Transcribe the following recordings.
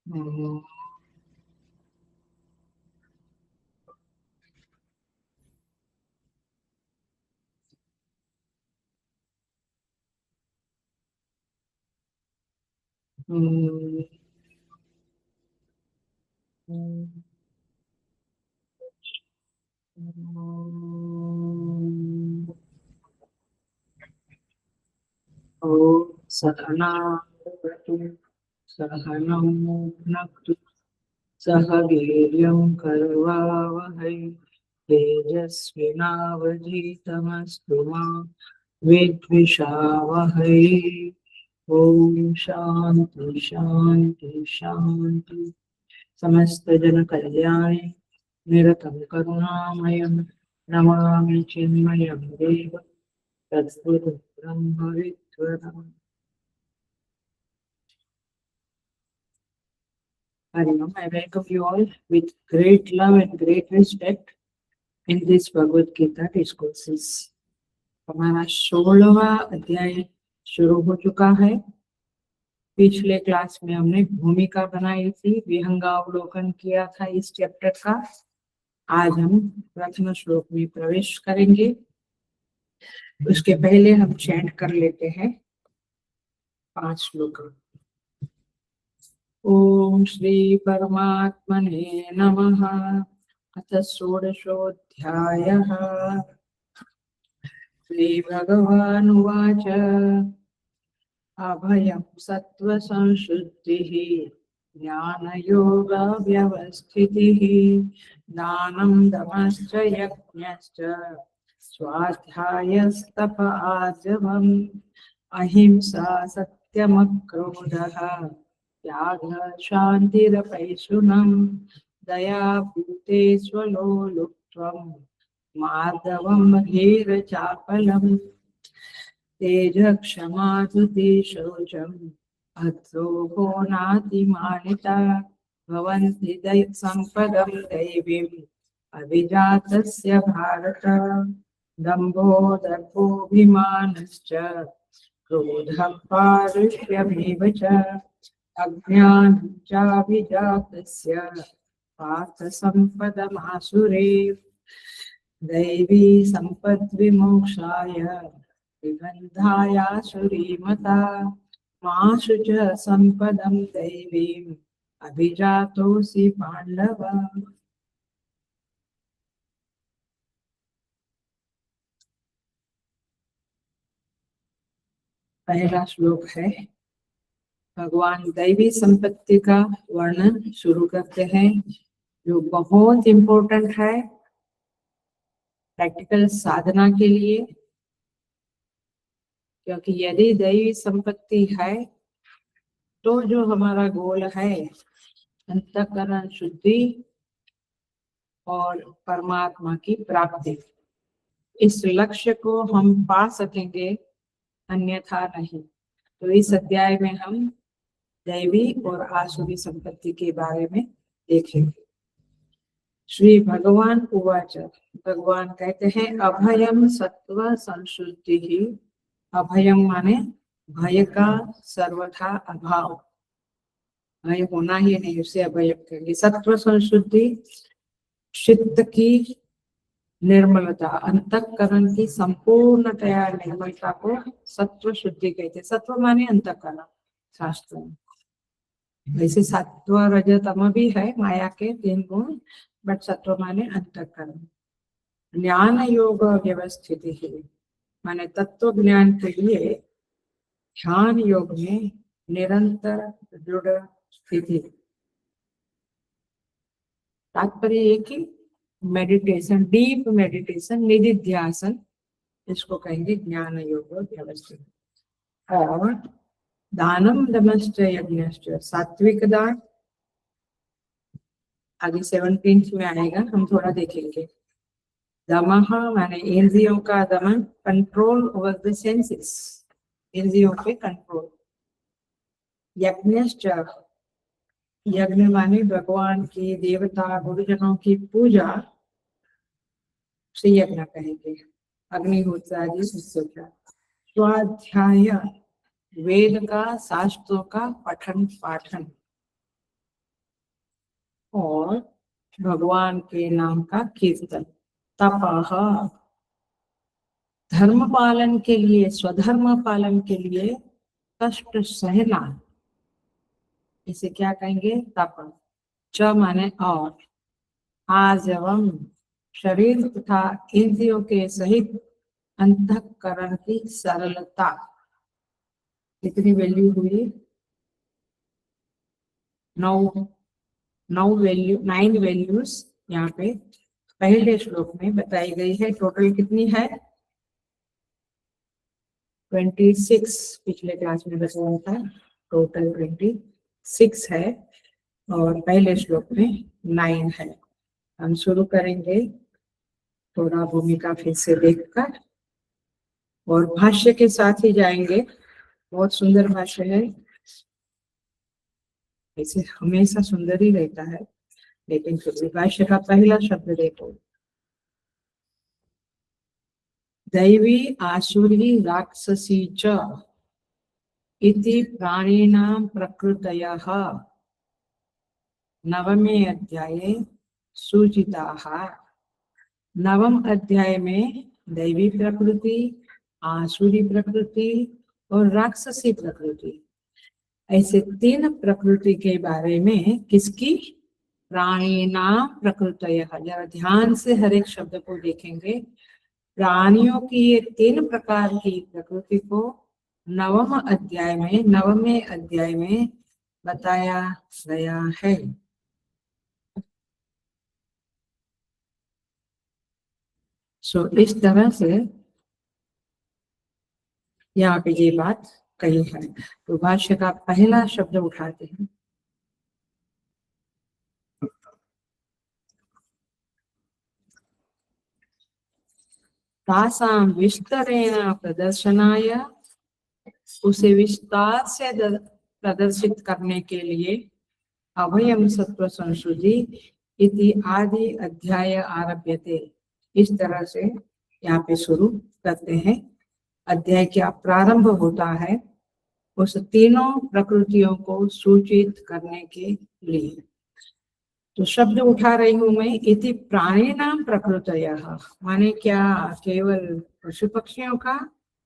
हम्म, हम्म, हम्म, ओ सहना भवतु, सहनौ भुनक्तु, सह वीर्यं करवावहै, तेजस्विनावधीतमस्तु मा विद्विषावहै। ओम शांति शांति शांति। समस्त जन कल्याणे निरतं करुणामयं नमामि चिन्मयं देव तद्गुरुं ब्रह्मविद्वरम्। Harinam, I welcome you all with great love and great respect in this Bhagavad Gita discourses. हमारा 16वां अध्याय शुरू हो चुका है। पिछले क्लास में हमने भूमिका बनाई थी, विहंगावलोकन किया था इस चैप्टर का। आज हम प्रथम श्लोक में प्रवेश करेंगे। उसके पहले हम चैंट कर लेते हैं 5 श्लोक। ओम श्री परमात्मने नमः। अथ षोडशोऽध्यायः। श्री भगवानुवाच अभयं सत्त्वसंशुद्धिः ज्ञानयोगव्यवस्थितिः दानं दमश्च यज्ञश्च स्वाध्यायस्तप आर्जवम् अहिंसा सत्यमक्रोधः त्यागः शान्तिरपैशुनम् दया भूतेष्वलोलुप्त्वम् मार्दवम् धीरचापलम् तेजः क्षमा धृतिः शौचम् अद्रोहो नातिमानिता भवन्ति सम्पदं दैवीम् अभिजातस्य भारत दम्भो दर्पोऽभिमानश्च क्रोधः पारुष्यमेव च अज्ञानं चाभिजातस्य पार्थ सम्पदमासुरे दैवी सम्पद्विमोक्षाय विबन्धायासुरीमता माशु च सम्पदं दैवीम् अभिजातोऽसि पाण्डव। पहला श्लोक है, भगवान दैवी संपत्ति का वर्णन शुरू करते हैं, जो बहुत इम्पोर्टेंट है प्रैक्टिकल साधना के लिए। क्योंकि यदि दैवी संपत्ति है तो जो हमारा गोल है अंतःकरण शुद्धि और परमात्मा की प्राप्ति, इस लक्ष्य को हम पा सकेंगे, अन्यथा नहीं। तो इस अध्याय में हम दैवी और आसुरी संपत्ति के बारे में देखेंगे। श्री भगवान उवाच, भगवान कहते हैं अभयम सत्व संशुद्धि ही। अभयम माने भय का सर्वथा अभाव, भय होना ही नहीं, उसे अभय कहेंगे। सत्व संशुद्धि चित्त की निर्मलता, अंतःकरण की संपूर्णतया निर्मलता को सत्व शुद्धि कहते हैं। सत्व माने अंतःकरण शास्त्र में। वैसे सत्व रज तम भी है माया के 3 गुण, बट सत्व माने अंतःकरण। ज्ञान योग व्यवस्थित है माने तत्व ज्ञान के लिए ध्यान योग में निरंतर दृढ़ स्थिति। तात्पर्य ये कि मेडिटेशन, डीप मेडिटेशन, निधिध्यासन, इसको कहेंगे ज्ञान योग व्यवस्थित। और दानम दमश्च यज्ञश्च, सात्विक दान आगे 17 में आएगा, हम थोड़ा देखेंगे। दमः माने इंद्रियों का दमन, कंट्रोल ओवर द सेंसेस, इंद्रियों पे कंट्रोल। यज्ञश्च, यज्ञ माने भगवान की, देवता गुरुजनों की पूजा से यज्ञ कहेंगे। अग्निहोत्र आदि सोचा। स्वाध्याय, वेद का शास्त्रों का पठन पाठन। और भगवान के नाम का कीर्तन। तपः, धर्म पालन के लिए, स्वधर्म पालन के लिए कष्ट सहना, इसे क्या कहेंगे? तप। च माने और, आजवम, शरीर तथा इंद्रियों के सहित अंतःकरण की सरलता। कितनी वैल्यू हुई? 9 वैल्यूज यहाँ पे पहले श्लोक में बताई गई है। टोटल कितनी है? 26। पिछले क्लास में बताया था टोटल 26 है और पहले श्लोक में 9 है। हम शुरू करेंगे थोड़ा भूमिका फिर से देखकर और भाष्य के साथ ही जाएंगे। बहुत सुंदर भाष्य है, ऐसे हमेशा सुंदर ही रहता है, लेकिन फिर भी भाष्य का पहला शब्द देखो। दैवी आसुरी राक्षसी च इति प्राणिनां प्रकृतयः नवमे अध्याये सूचिताः। नवम अध्याय में दैवी प्रकृति, आसुरी प्रकृति और राक्षसी प्रकृति, ऐसे 3 प्रकृति के बारे में किसकी? प्राणिनां प्रकृतयः। जरा ध्यान से हर एक शब्द को देखेंगे। प्राणियों की ये 3 प्रकार की प्रकृति को नवमे अध्याय में बताया गया है। इस तरह से यहाँ पे ये बात कही है। तो भाष्य का पहला शब्द उठाते हैं। तासां विस्तरेण प्रदर्शनाय, उसे विस्तार से प्रदर्शित करने के लिए अभयम सत्व संशुद्धि इति आदि अध्याय आरभ्यते। इस तरह से यहाँ पे शुरू करते हैं। अध्याय क्या प्रारंभ होता है? उस तीनों प्रकृतियों को सूचित करने के लिए। तो शब्द उठा रही हूं मैं, इति प्राणी नाम प्रकृतयः, माने क्या केवल पशु पक्षियों का,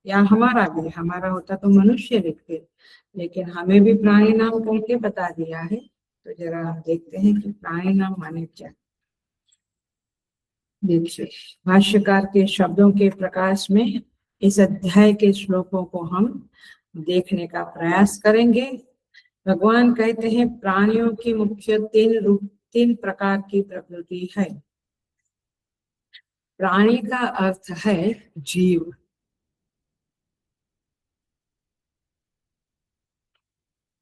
या हमारा भी? हमारा होता तो मनुष्य लिखते, लेकिन हमें भी प्राणी नाम करके बता दिया है। तो जरा देखते हैं कि प्राणी नाम माने क्या। देखिए, भाष्यकार के शब्दों के प्रकाश में इस अध्याय के श्लोकों को हम देखने का प्रयास करेंगे। भगवान कहते हैं प्राणियों की मुख्य 3 प्रकार की प्रकृति है। प्राणी का अर्थ है जीव।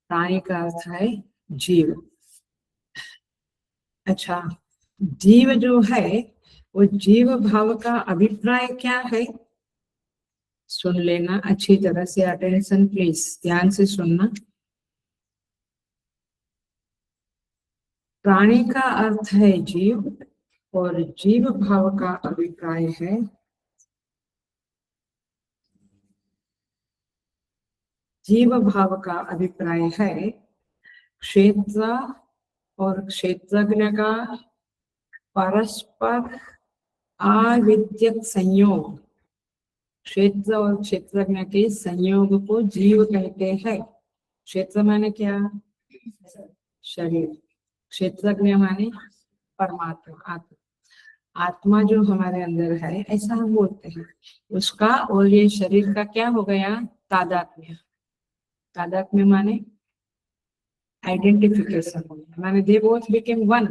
प्राणी का अर्थ है जीव। अच्छा, जीव जो है वो जीव भाव का अभिप्राय क्या है? सुन लेना अच्छी तरह से, अटेंशन प्लीज, ध्यान से सुनना। प्राणी का अर्थ है जीव और जीव भाव का अभिप्राय है क्षेत्र और क्षेत्रज्ञ का परस्पर आविद्यक संयोग। क्षेत्र और क्षेत्रज्ञ के संयोग को जीव कहते हैं। क्षेत्र माने क्या? शरीर। क्षेत्रज्ञ माने परमात्मा, आत्मा। आत्मा जो हमारे अंदर है, ऐसा हम बोलते हैं उसका, और ये शरीर का क्या हो गया? तादात्म्य। तादात्म्य माने आइडेंटिफिकेशन, माने दे बोथ बिकेम वन।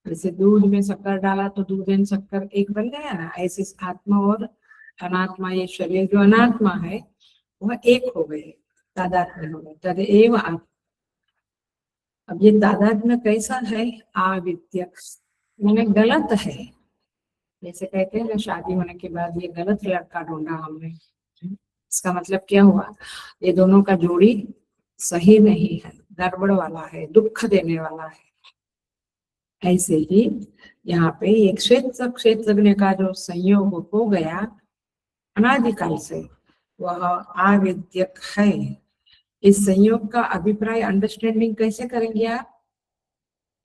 जैसे दूध में शक्कर डाला तो दूध एंड शक्कर एक बन गया ना, ऐसे आत्मा और अनात्मा, ये शरीर जो अनात्मा है वह एक हो गए, तादात्म्य हो गए, तदेव आत्मा। अब ये तादात्म्य कैसा है? आविद्यक, मैंने गलत है। जैसे कहते हैं ना, शादी होने के बाद ये गलत लड़का ढूंढा हमने, इसका मतलब क्या हुआ? ये दोनों का जोड़ी सही नहीं है, गड़बड़ वाला है, दुख देने वाला है। ऐसे ही यहाँ पे एक क्षेत्रज्ञ का जो संयोग हो गया अनादिकाल से, वह आविद्यक है। इस संयोग का अभिप्राय, अंडरस्टैंडिंग कैसे करेंगे आप?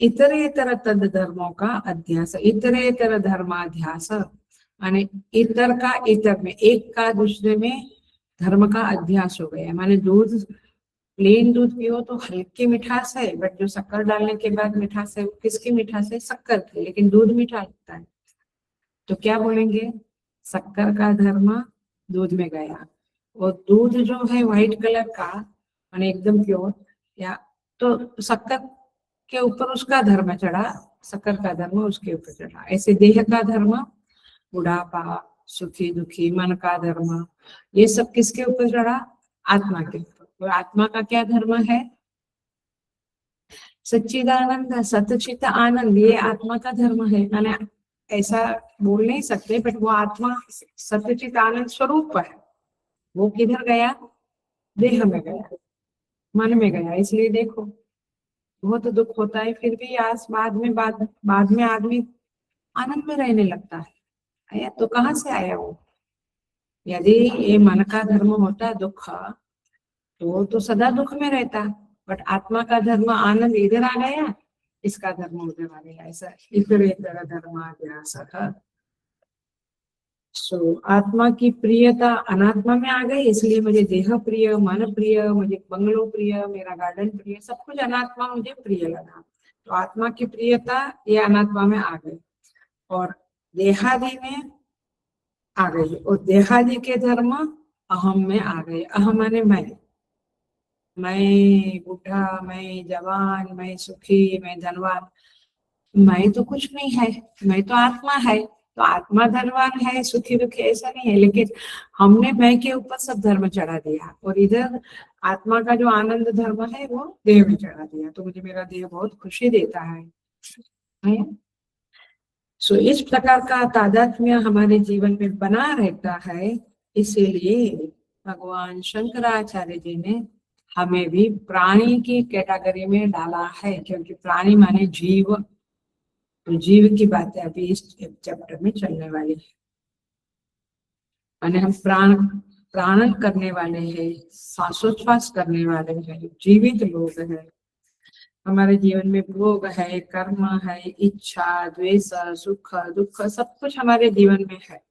इतरेतर तद धर्मों का अध्यास, इतरेतर धर्माध्यास, माने इतर का इतर में, एक का दूसरे में धर्म का अध्यास हो गया। माने दूध, प्लेन दूध पियो तो हल्की मिठास है, बट जो शक्कर डालने के बाद मिठास है वो किसकी मिठास है? शक्कर की, लेकिन दूध मीठा लगता है। तो क्या बोलेंगे? शक्कर का धर्म दूध में गया, और दूध जो है व्हाइट कलर का माने एकदम प्योर, या तो शक्कर के ऊपर उसका धर्म चढ़ा, शक्कर का धर्म उसके ऊपर चढ़ा। ऐसे देह का धर्म बुढ़ापा, सुखी दुखी, मन का धर्म, ये सब किसके ऊपर चढ़ा? आत्मा के ऊपर। तो आत्मा का क्या धर्म है? सच्चिदानंद, सतचित आनंद, ये आत्मा का धर्म है। मैंने ऐसा बोल नहीं सकते, बट वो आत्मा सत्यचित आनंद स्वरूप है। वो किधर गया? देह में गया, मन में गया। इसलिए देखो बहुत दुख होता है, फिर भी आज बाद में आदमी आनंद में रहने लगता है। तो कहाँ से आया वो? यदि ये मन का धर्म होता दुख, तो सदा दुख में रहता, बट आत्मा का धर्म आनंद इधर आ गया, इसका धर्म उधर आ गया। ऐसा इतर इतर धर्माध्यास। आत्मा की प्रियता अनात्मा में आ गई, इसलिए मुझे देह प्रिय, मन प्रिय, मुझे बंगलो प्रिय, मेरा गार्डन प्रिय, सब कुछ अनात्मा मुझे प्रिय लगा। तो आत्मा की प्रियता ये अनात्मा में आ गई, और देहादि में आ गई, और देहादि के धर्म अहम में आ गए। अहम माने मैं बूढ़ा, मैं जवान, मैं सुखी, मैं धनवान, मैं तो कुछ नहीं है, मैं तो आत्मा है। तो आत्मा धनवान है, सुखी दुखी, ऐसा नहीं है, लेकिन हमने मैं के ऊपर सब धर्म चढ़ा दिया, और इधर आत्मा का जो आनंद धर्म है वो देह में चढ़ा दिया। तो मुझे मेरा देह बहुत खुशी देता है। सो इस प्रकार का तादात्म्य हमारे जीवन में बना रहता है। इसीलिए भगवान शंकराचार्य जी ने हमें भी प्राणी की कैटेगरी में डाला है, क्योंकि प्राणी माने जीव। तो जीव की बातें अभी इस चैप्टर में चलने वाली है। माने हम प्राणन करने वाले हैं, श्वासोच्छ्वास करने वाले हैं, जीवित लोग हैं। हमारे जीवन में भोग है, कर्म है, इच्छा, द्वेष, सुख दुख, सब कुछ हमारे जीवन में है।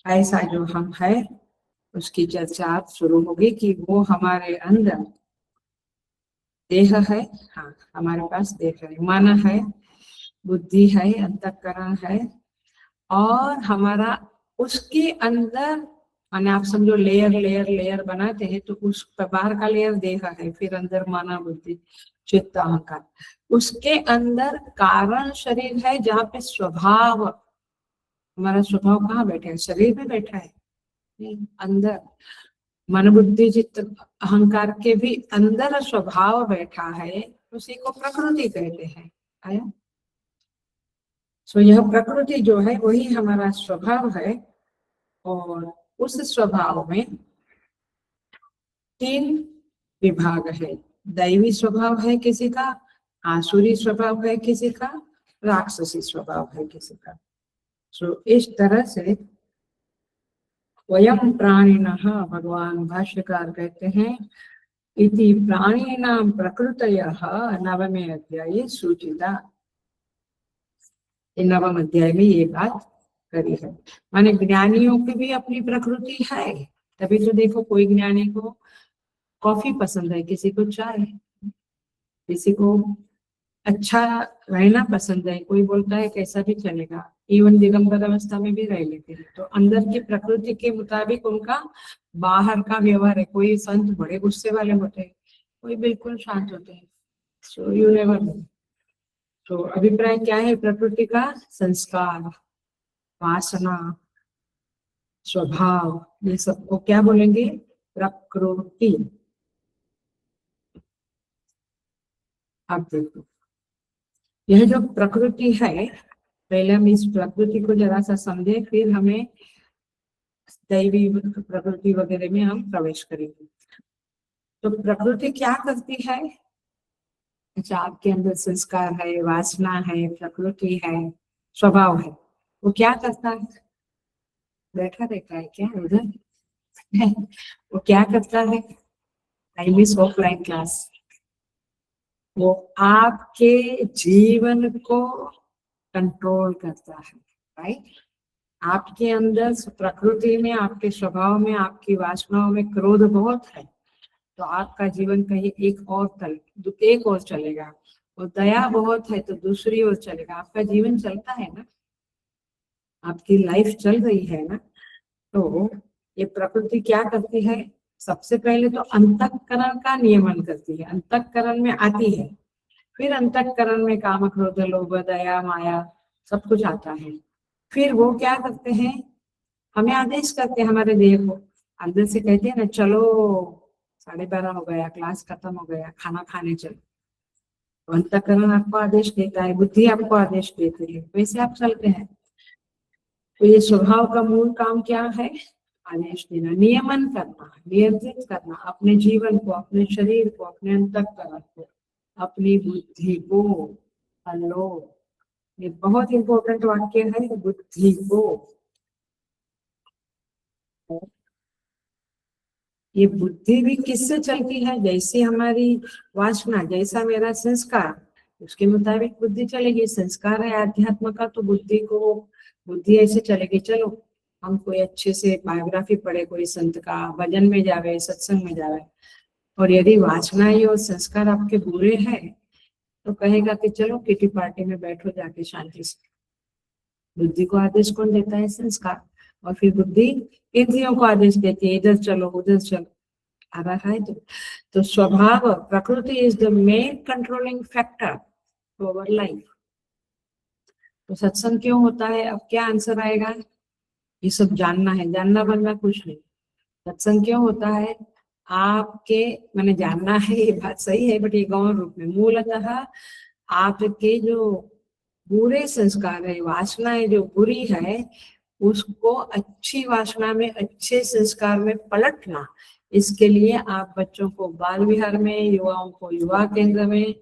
ऐसा जो हम है उसकी चर्चा शुरू होगी कि वो हमारे अंदर देह है, हाँ हमारे पास देह है, मन है, बुद्धि है, अंतःकरण है, और हमारा उसके अंदर माने आप समझो लेयर लेयर लेयर बनाते हैं, तो उस बाहर का लेयर देह है, फिर अंदर मन बुद्धि चित्त अहंकार, उसके अंदर कारण शरीर है, जहाँ पे स्वभाव, हमारा स्वभाव कहाँ बैठा है? शरीर में बैठा है, अंदर मन बुद्धि चित्त अहंकार के भी अंदर स्वभाव बैठा है, उसी को प्रकृति कहते हैं। आया? सो यह प्रकृति जो है वही हमारा स्वभाव है, और उस स्वभाव में 3 विभाग है। दैवी स्वभाव है किसी का, आसुरी स्वभाव है किसी का, राक्षसी स्वभाव है किसी का। सो इस तरह से वयम प्राणिनः, भगवान भाष्यकार कहते हैं, इति प्राणिनां प्रकृतयः नवमे अध्याये सूचिता। नवम अध्याय में ये बात करी है। माने ज्ञानियों की भी अपनी प्रकृति है। तभी तो देखो कोई ज्ञानी को कॉफी पसंद है, किसी को चाय, किसी को अच्छा रहना पसंद है, कोई बोलता है कैसा भी चलेगा, इवन दिगंबर अवस्था में भी रह लेते हैं। तो अंदर की प्रकृति के मुताबिक उनका बाहर का व्यवहार है। कोई संत बड़े गुस्से वाले होते हैं, कोई बिल्कुल शांत होते हैं। So you never know. तो अभिप्राय क्या है? प्रकृति का संस्कार, वासना, स्वभाव, ये सबको क्या बोलेंगे? प्रकृति। अब देखो यह जो प्रकृति है, पहले हम इस प्रकृति को जरा सा समझे, फिर हमें दैवी प्रकृति वगैरह में हम प्रवेश करेंगे। तो प्रकृति क्या करती है? अच्छा, आपके अंदर संस्कार है, वासना है, प्रकृति है, स्वभाव है, वो क्या करता है? बैठा रहता है क्या उधर? वो क्या करता है? I miss offline class. वो आपके जीवन को कंट्रोल करता है, राइट। आपके अंदर प्रकृति में, आपके स्वभाव में, आपकी वासनाओं में क्रोध बहुत है, तो आपका जीवन कहीं एक और चलेगा। और दया बहुत है तो दूसरी ओर चलेगा। आपका जीवन चलता है ना, आपकी लाइफ चल रही है ना। तो ये प्रकृति क्या करती है, सबसे पहले तो अंतःकरण का नियमन करती है, अंतःकरण में आती है। फिर अंतःकरण में काम, क्रोध, लोभ, दया, माया सब कुछ आता है। फिर वो क्या करते हैं, हमें आदेश करते हैं, हमारे देह को अंदर से कहते हैं ना, चलो 12:30 हो गया, क्लास खत्म हो गया, खाना खाने चलो। तो अंतःकरण आपको आदेश देता है, बुद्धि आपको आदेश देती है, वैसे आप चलते हैं। तो ये स्वभाव का मूल काम क्या है, आदेश देना, नियमन करना, नियंत्रित करना अपने जीवन को, अपने शरीर को, अपने अंतःकरण को, अपनी बुद्धि को। हेलो, ये बहुत इंपॉर्टेंट वाक्य है, बुद्धि को। ये बुद्धि भी किससे चलती है, जैसी हमारी वासना, जैसा मेरा संस्कार, उसके मुताबिक बुद्धि चलेगी। संस्कार है आध्यात्म का, तो बुद्धि ऐसे चलेगी। चलो हम कोई अच्छे से बायोग्राफी पढ़े, कोई संत का, भजन में जावे, सत्संग में जावे। और यदि वासनाएं और संस्कार आपके बुरे हैं तो कहेगा कि चलो किटी पार्टी में बैठो जाके शांति से। बुद्धि को आदेश कौन देता है, संस्कार। और फिर बुद्धि इंद्रियों को आदेश देती है, इधर चलो उधर चलो। आ रहा है तो स्वभाव, प्रकृति is the main controlling factor to our life. तो सत्संग क्यों होता है, अब क्या आंसर आएगा, ये सब जानना है, जानना बनना कुछ नहीं। सत्संग क्यों होता है, आपके, मैंने जानना है, ये बात सही है, बट ये गौण रूप में मूलतः आपके जो बुरे संस्कार है, वासनाएं जो बुरी है, उसको अच्छी वासना में, अच्छे संस्कार में पलटना। इसके लिए आप बच्चों को बाल विहार में, युवाओं को युवा केंद्र में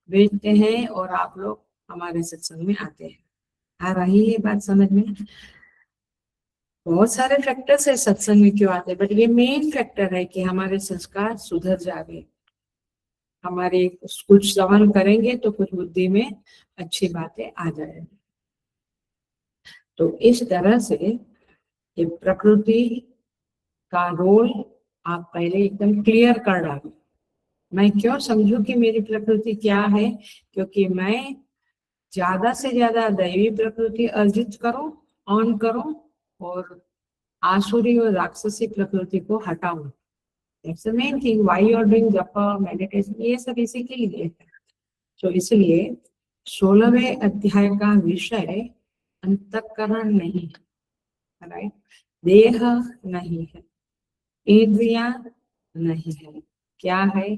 भेजते हैं, और आप लोग हमारे सत्संग में आते हैं। आ रही है बात समझ में। बहुत सारे फैक्टर्स है सत्संग में क्यों आते हैं, बट ये मेन फैक्टर है कि हमारे संस्कार सुधर जावे, हमारे कुछ श्रवण करेंगे तो कुछ बुद्धि में अच्छी बातें आ जाएंगी। तो इस तरह से ये प्रकृति का रोल आप पहले एकदम क्लियर कर डालो। मैं क्यों समझू कि मेरी प्रकृति क्या है, क्योंकि मैं ज्यादा से ज्यादा दैवी प्रकृति अर्जित करूं, ऑन करूं, और आसुरी और राक्षसी प्रकृति को हटाऊं। That's the main thing why you are doing japa, meditation, ये सब इसी के लिए है। तो इसलिए 16वें अध्याय का विषय अंतःकरण नहीं है, राइट। देह नहीं है, इंद्रिया नहीं है, क्या है,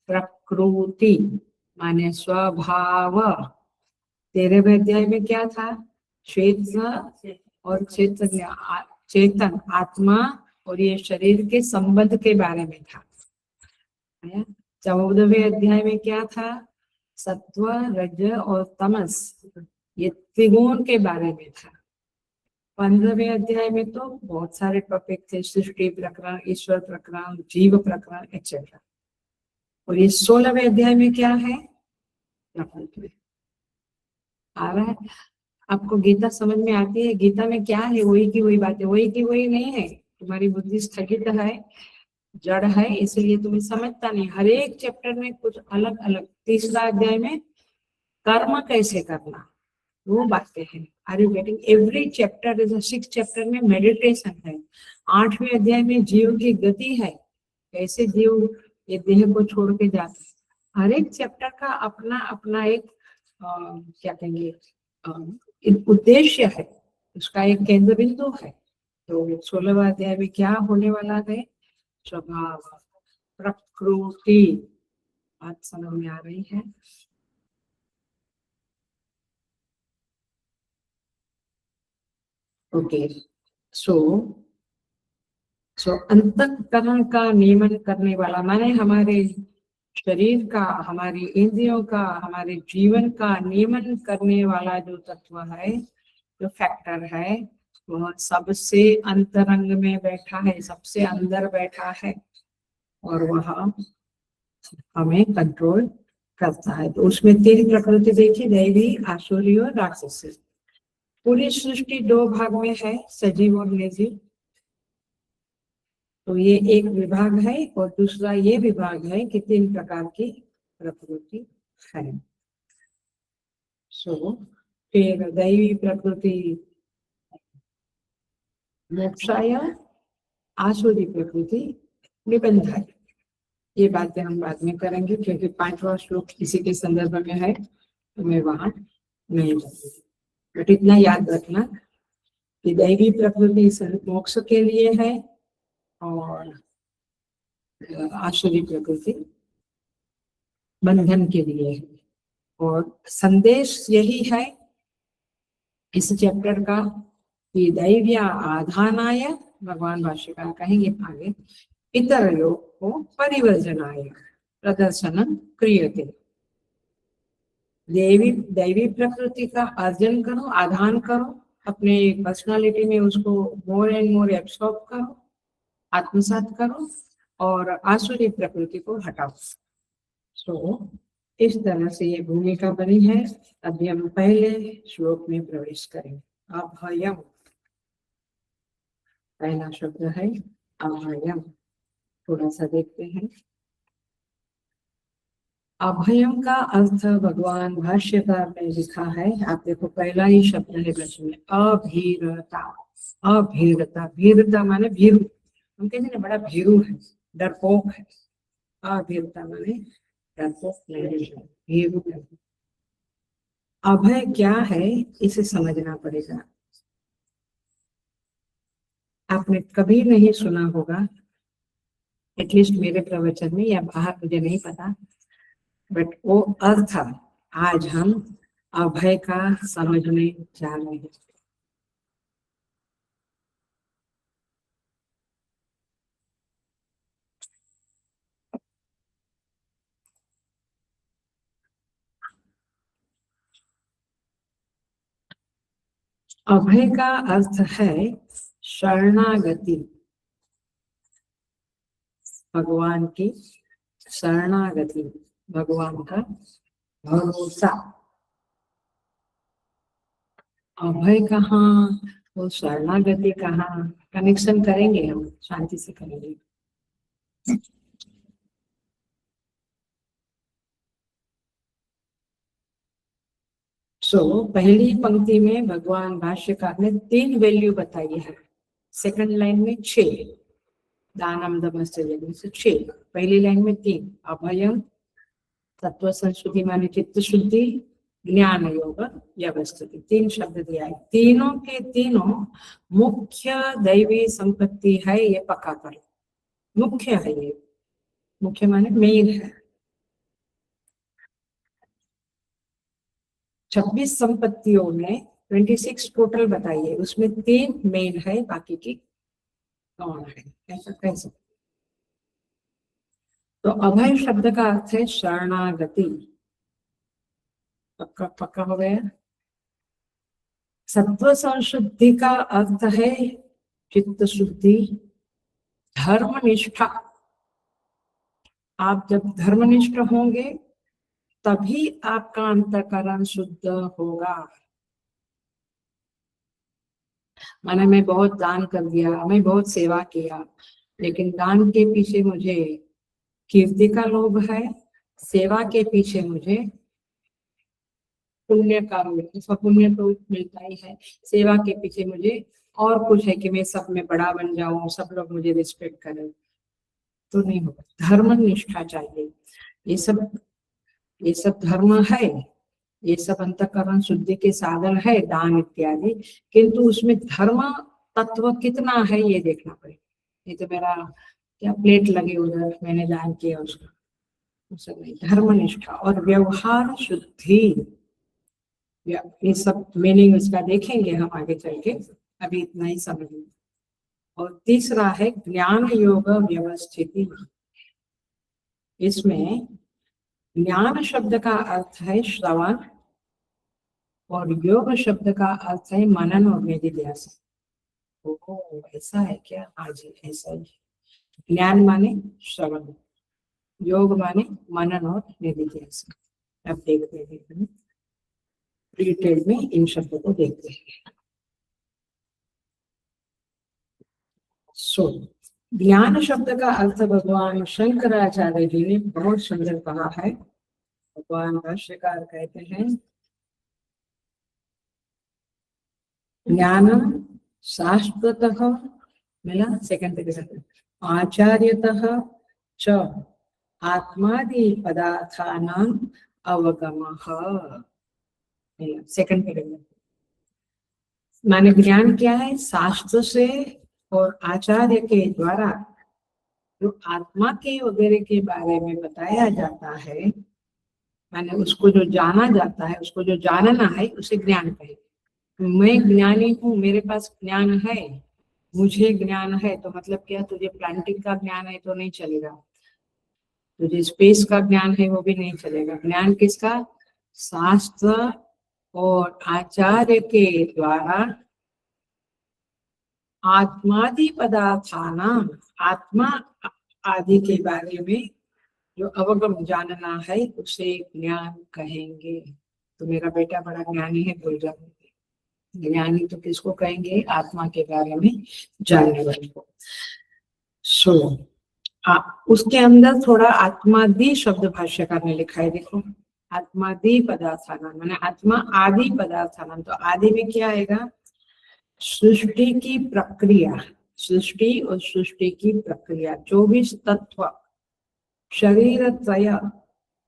प्रकृति माने स्वभाव। 13वें अध्याय में क्या था, क्षेत्र और चेतन आत्मा और ये शरीर के संबंध के बारे में था। 14वें अध्याय में क्या था, सत्व, रज और तमस, ये त्रिगुण के बारे में था। 15वें अध्याय में तो बहुत सारे टॉपिक थे, सृष्टि प्रकरण, ईश्वर प्रकरण, जीव प्रकरण एक्सेट्रा। और ये 16वें अध्याय में क्या है, प्रकृति। आ रहा है आपको, गीता समझ में आती है। गीता में क्या है, वही की वही बात है, वही की वही नहीं है। तुम्हारी बुद्धि स्थगित है, जड़ है, इसलिए तुम्हें समझता नहीं। हर एक चैप्टर में कुछ अलग अलग। 3रा अध्याय में कर्म कैसे करना, वो बातें हैं। Are you getting, every chapter is 6 chapter में मेडिटेशन है। 8वें अध्याय में जीव की गति है, कैसे जीव ये देह को छोड़ के जाता है। हर एक चैप्टर का अपना अपना एक क्या कहेंगे, एक उद्देश्य है, उसका एक केंद्र बिंदु है। तो 16वां अध्याय में क्या होने वाला है, स्वभाव, प्रकृति। बात समझ में आ रही है। ओके, सो अंतःकरण का नियमन करने वाला माने हमारे शरीर का, हमारी इंद्रियों का, हमारे जीवन का नियमन करने वाला जो तत्व है, जो फैक्टर है, वह सबसे अंतरंग में बैठा है, सबसे अंदर बैठा है, और वह हमें कंट्रोल करता है। तो उसमें 3 प्रकृति देखी, दैवी, आसुरी और राक्षसी। पूरी सृष्टि 2 भाग में है, सजीव और निर्जीव। तो ये एक विभाग है, और दूसरा ये विभाग है कि 3 प्रकार की प्रकृति है। फिर दैवी प्रकृति मोक्षाय, आसुरी प्रकृति निबंधाय। ये बातें हम बाद में करेंगे, क्योंकि 5वां श्लोक इसी के संदर्भ में है, तो मैं वहां नहीं जाऊंगी। बट इतना याद रखना कि दैवी प्रकृति मोक्ष के लिए है, और आसुरी प्रकृति बंधन के लिए है। और संदेश यही है इस चैप्टर का कि दैव्या आधानाय, भगवान भाष्यकार कहेंगे आगे, इतरयों को परिवर्जनाय प्रदर्शनम क्रियते। दैवी प्रकृति का अर्जन करो, आधान करो, अपने पर्सनालिटी में उसको मोर एंड मोर एब्सॉर्ब करो, आत्मसात करो, और आसुरी प्रकृति को हटाओ। इस तरह से ये भूमिका बनी है। अभी हम पहले श्लोक में प्रवेश करेंगे। अभयम, पहला शब्द है अभयम। थोड़ा सा देखते हैं। अभयम का अर्थ भगवान भाष्यकार ने लिखा है, आप देखो पहला ही शब्द है वचन में, अभीरता। अभीरता, भीरता माने भीरू। हम कहते हैं बड़ा भीरू है, डरपोक है। अभीरता माने डरपोक नहीं है, भीरू है। अभय क्या है, इसे समझना पड़ेगा। आपने कभी नहीं सुना होगा, एटलीस्ट मेरे प्रवचन में या बाहर, मुझे नहीं पता, बट वो अर्थ आज हम अभय का समझने जा रहे हैं। अभय का अर्थ है शरणागति, भगवान की शरणागति, भगवान का भरोसा। अभय कहाँ, वो शरणागति कहाँ, कनेक्शन करेंगे हम, शांति से करेंगे। पहली पंक्ति में भगवान भाष्यकार ने 3 वैल्यू बताई है, सेकंड लाइन में 6, दानम दमस्य यज्ञ से 6, पहली लाइन में 3, अभयम तत्व संशुद्धि माने चित्त शुद्धि, ज्ञान योग, व्यवस्थिति, 3 शब्द दिया है। तीनों के तीनों मुख्य दैवी संपत्ति है, ये पक्का कर, मुख्य है ये, मुख्य माने मेन है। 26 संपत्तियों में 26 टोटल बताइए, उसमें 3 मेन है, बाकी की कौन है, ऐसा कह सकते। तो अभय शब्द का अर्थ है शरणागति, पक्का पक्का हो गया। सत्व संशुद्धि का अर्थ है चित्त शुद्धि, धर्मनिष्ठा। आप जब धर्मनिष्ठ होंगे तभी आपका अंतःकरण शुद्ध होगा। माने मैं बहुत दान कर दिया, मैं बहुत सेवा किया, लेकिन दान के पीछे मुझे कीर्ति का लोभ है, सेवा के पीछे मुझे पुण्य का, पुण्य तो मिलता ही है, सेवा के पीछे मुझे और कुछ है कि मैं सब में बड़ा बन जाऊं, सब लोग मुझे रिस्पेक्ट करें, तो नहीं होगा। धर्म निष्ठा चाहिए। ये सब धर्म है, ये सब अंतःकरण शुद्धि के साधन है, दान इत्यादि, किंतु उसमें धर्म तत्व कितना है ये देखना पड़ेगा। ये तो मेरा क्या प्लेट लगे उधर, मैंने दान किया उसका, सब नहीं। धर्मनिष्ठा और व्यवहार शुद्धि, ये सब मीनिंग इसका देखेंगे हम आगे चल के, अभी इतना ही समझिए। और तीसरा है ज्ञान योग व्यवस्थिति। इसमें ज्ञान शब्द का अर्थ है श्रवण, और योग शब्द का अर्थ है मनन और निधिध्यासन। ओ ऐसा है क्या? हाँ जी, ऐसा ही। ज्ञान माने श्रवण, योग माने मनन और निधिध्यासन। अब देखते हैं डिटेल में इन शब्दों को देखते हैं। ज्ञान शब्द का अर्थ भगवान शंकराचार्य जी ने बहुत सुंदर कहा है। भगवान भाष्यकार कहते हैं, ज्ञानम शाश्वतः मिला सेकंड आचार्यतः च आत्मादि पदार्थानां अवगमः। सेकंड पैराग्राफ माने ज्ञान क्या है? शास्त्र से और आचार्य के द्वारा जो आत्मा के वगैरह के बारे में बताया जाता है, माने उसको जो जाना जाता है, उसको जो जानना है, उसे ज्ञान कहेंगे। मैं ज्ञानी हूँ, मेरे पास ज्ञान है, मुझे ज्ञान है, तो मतलब क्या? तुझे प्लांटिंग का ज्ञान है तो नहीं चलेगा, तुझे स्पेस का ज्ञान है वो भी नहीं चलेगा। ज्ञान किसका? शास्त्र और आचार्य के द्वारा आत्मादि पदार्थाना, आत्मा आदि के बारे में जो अवगम जानना है उसे ज्ञान कहेंगे। तो मेरा बेटा बड़ा ज्ञानी है बोल जाओ, ज्ञानी तो किसको कहेंगे? आत्मा के बारे में जानने वाले को। उसके अंदर थोड़ा आत्मादि शब्द भाष्यकार ने लिखा है, देखो, आत्मादि पदार्थाना माने आत्मा आदि पदार्थाना। तो आदि में क्या आएगा? सृष्टि की प्रक्रिया, सृष्टि और सृष्टि की प्रक्रिया, 24 तत्व, शरीर त्रय,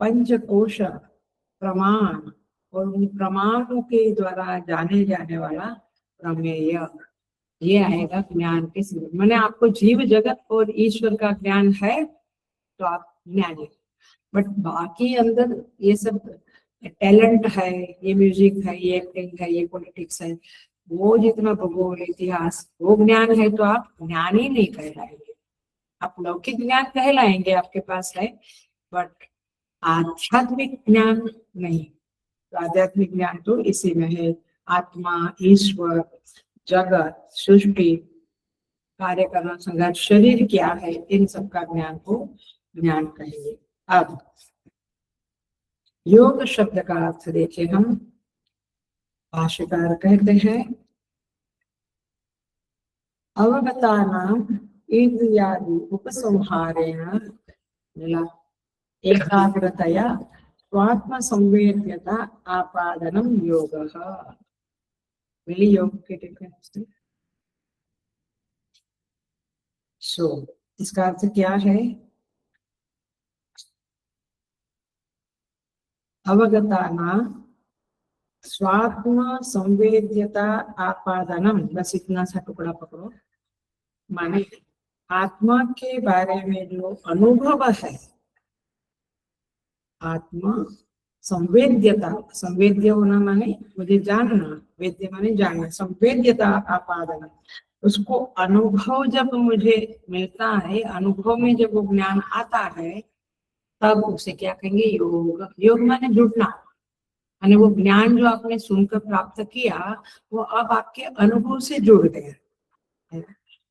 पंचकोश, प्रमाण और उन प्रमाणों के द्वारा जाने जाने वाला प्रमेय, ये आएगा ज्ञान के सिद्ध। मैंने आपको जीव जगत और ईश्वर का ज्ञान है तो आप ज्ञानी, बट बाकी अंदर ये सब टैलेंट है, ये म्यूजिक है, ये एक्टिंग है, ये पॉलिटिक्स है, वो जितना भूगोल इतिहास वो ज्ञान है तो आप ज्ञानी नहीं कहलाएंगे। आप लौकिक ज्ञान कहलाएंगे, आपके पास है, बट आध्यात्मिक ज्ञान नहीं। तो आध्यात्मिक ज्ञान तो इसी में है, आत्मा, ईश्वर, जगत, सृष्टि, कार्य करना, संघर्ष, शरीर क्या है, इन सब का ज्ञान को ज्ञान कहेंगे। अब योग शब्द का अर्थ देखें हम। भाष्यकार कहते हैं, अवगतानां इंद्रियादि उपसंहारेण एकाग्रतया स्वात्म संवेद्यता आपादनम योगः। मिली योग के डिफरेंस। इसका अर्थ क्या है? अवगतानां स्वात्म संवेद्यता आपादनम, बस इतना सा टुकड़ा पकड़ो, माने आत्मा के बारे में जो अनुभव है, आत्मा संवेद्यता, संवेद्य होना माने मुझे जानना, वेद्य माने जानना, संवेद्यता आपादन, उसको अनुभव जब मुझे मिलता है, अनुभव में जब वो ज्ञान आता है, तब उसे क्या कहेंगे? योग। योग माने जुड़ना, माने वो ज्ञान जो आपने सुनकर प्राप्त किया वो अब आपके अनुभव से जुड़ गया।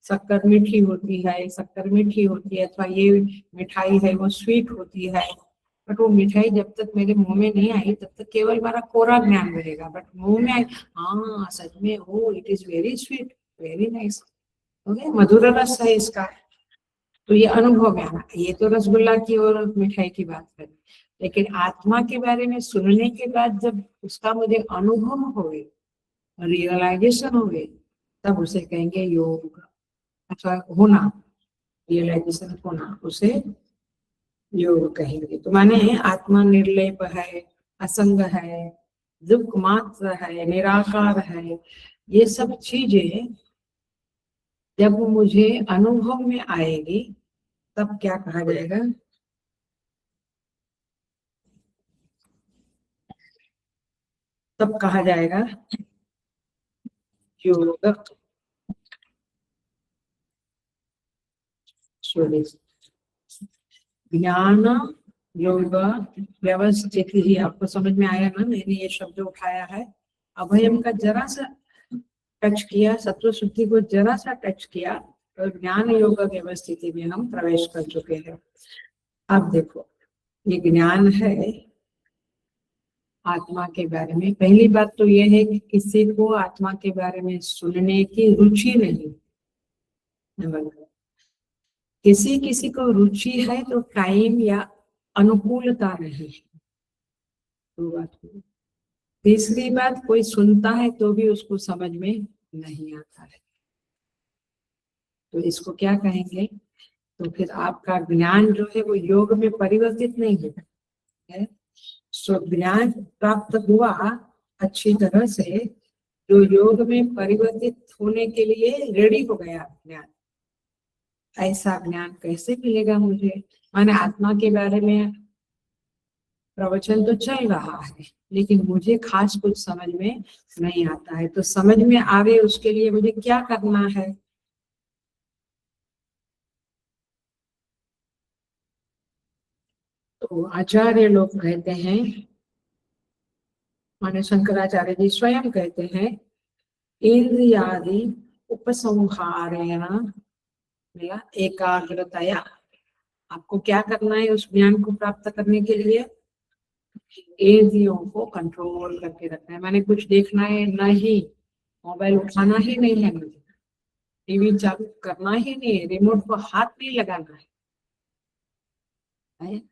शक्कर मीठी होती है, शक्कर मीठी होती है, अथवा ये मिठाई है वो स्वीट होती है, बट वो मिठाई जब तक मेरे मुंह में नहीं आई तब तक केवल हमारा कोरा ज्ञान रहेगा, बट मुंह में आई, हाँ सच में हो, it is very sweet, very nice, okay, मधुर रस है इसका। तो ये अनुभव ज्ञान, ये तो रसगुल्ला की और मिठाई की बात करें, लेकिन आत्मा के बारे में सुनने के बाद जब उसका मुझे अनुभव होवे, रियलाइजेशन होवे, तब उसे कहेंगे योग। अच्छा, होना, रियलाइजेशन होना, उसे योग कहेंगे। तो माने आत्मा निर्लेप है, असंग है, दुख मात्र है, निराकार है, ये सब चीजें जब मुझे अनुभव में आएगी तब क्या कहा जाएगा? तब कहा जाएगा योग। ज्ञान योग व्यवस्थित ही, आपको समझ में आया ना? मैंने ये शब्द उठाया है, अभयम का जरा सा टच किया, सत्व शुद्धि को जरा सा टच किया, तो ज्ञान योग व्यवस्थिति में हम प्रवेश कर चुके हैं। अब देखो, ये ज्ञान है, आत्मा के बारे में। पहली बात तो यह है कि किसी को आत्मा के बारे में सुनने की रुचि नहीं। किसी किसी को रुचि है तो टाइम या अनुकूलता नहीं। तो बात है। तीसरी बात, कोई सुनता है तो भी उसको समझ में नहीं आता है, तो इसको क्या कहेंगे? तो फिर आपका ज्ञान जो है वो योग में परिवर्तित नहीं है। सो ज्ञान प्राप्त हुआ अच्छी तरह से, जो योग में परिवर्तित होने के लिए रेडी हो गया ज्ञान। ऐसा ज्ञान कैसे मिलेगा मुझे? माने आत्मा के बारे में प्रवचन तो चल रहा है, लेकिन मुझे खास कुछ समझ में नहीं आता है। तो समझ में आवे उसके लिए मुझे क्या करना है? तो आचार्य लोग कहते हैं, माने शंकराचार्य जी स्वयं कहते हैं, इंद्रियादि उपसंहारेण या एकाग्रतया। आपको क्या करना है उस ज्ञान को प्राप्त करने के लिए? इंद्रियों को कंट्रोल करके रखना है। माने कुछ देखना है नहीं, मोबाइल उठाना ही नहीं है मुझे, टीवी चालू करना ही नहीं है, रिमोट को हाथ नहीं लगाना है।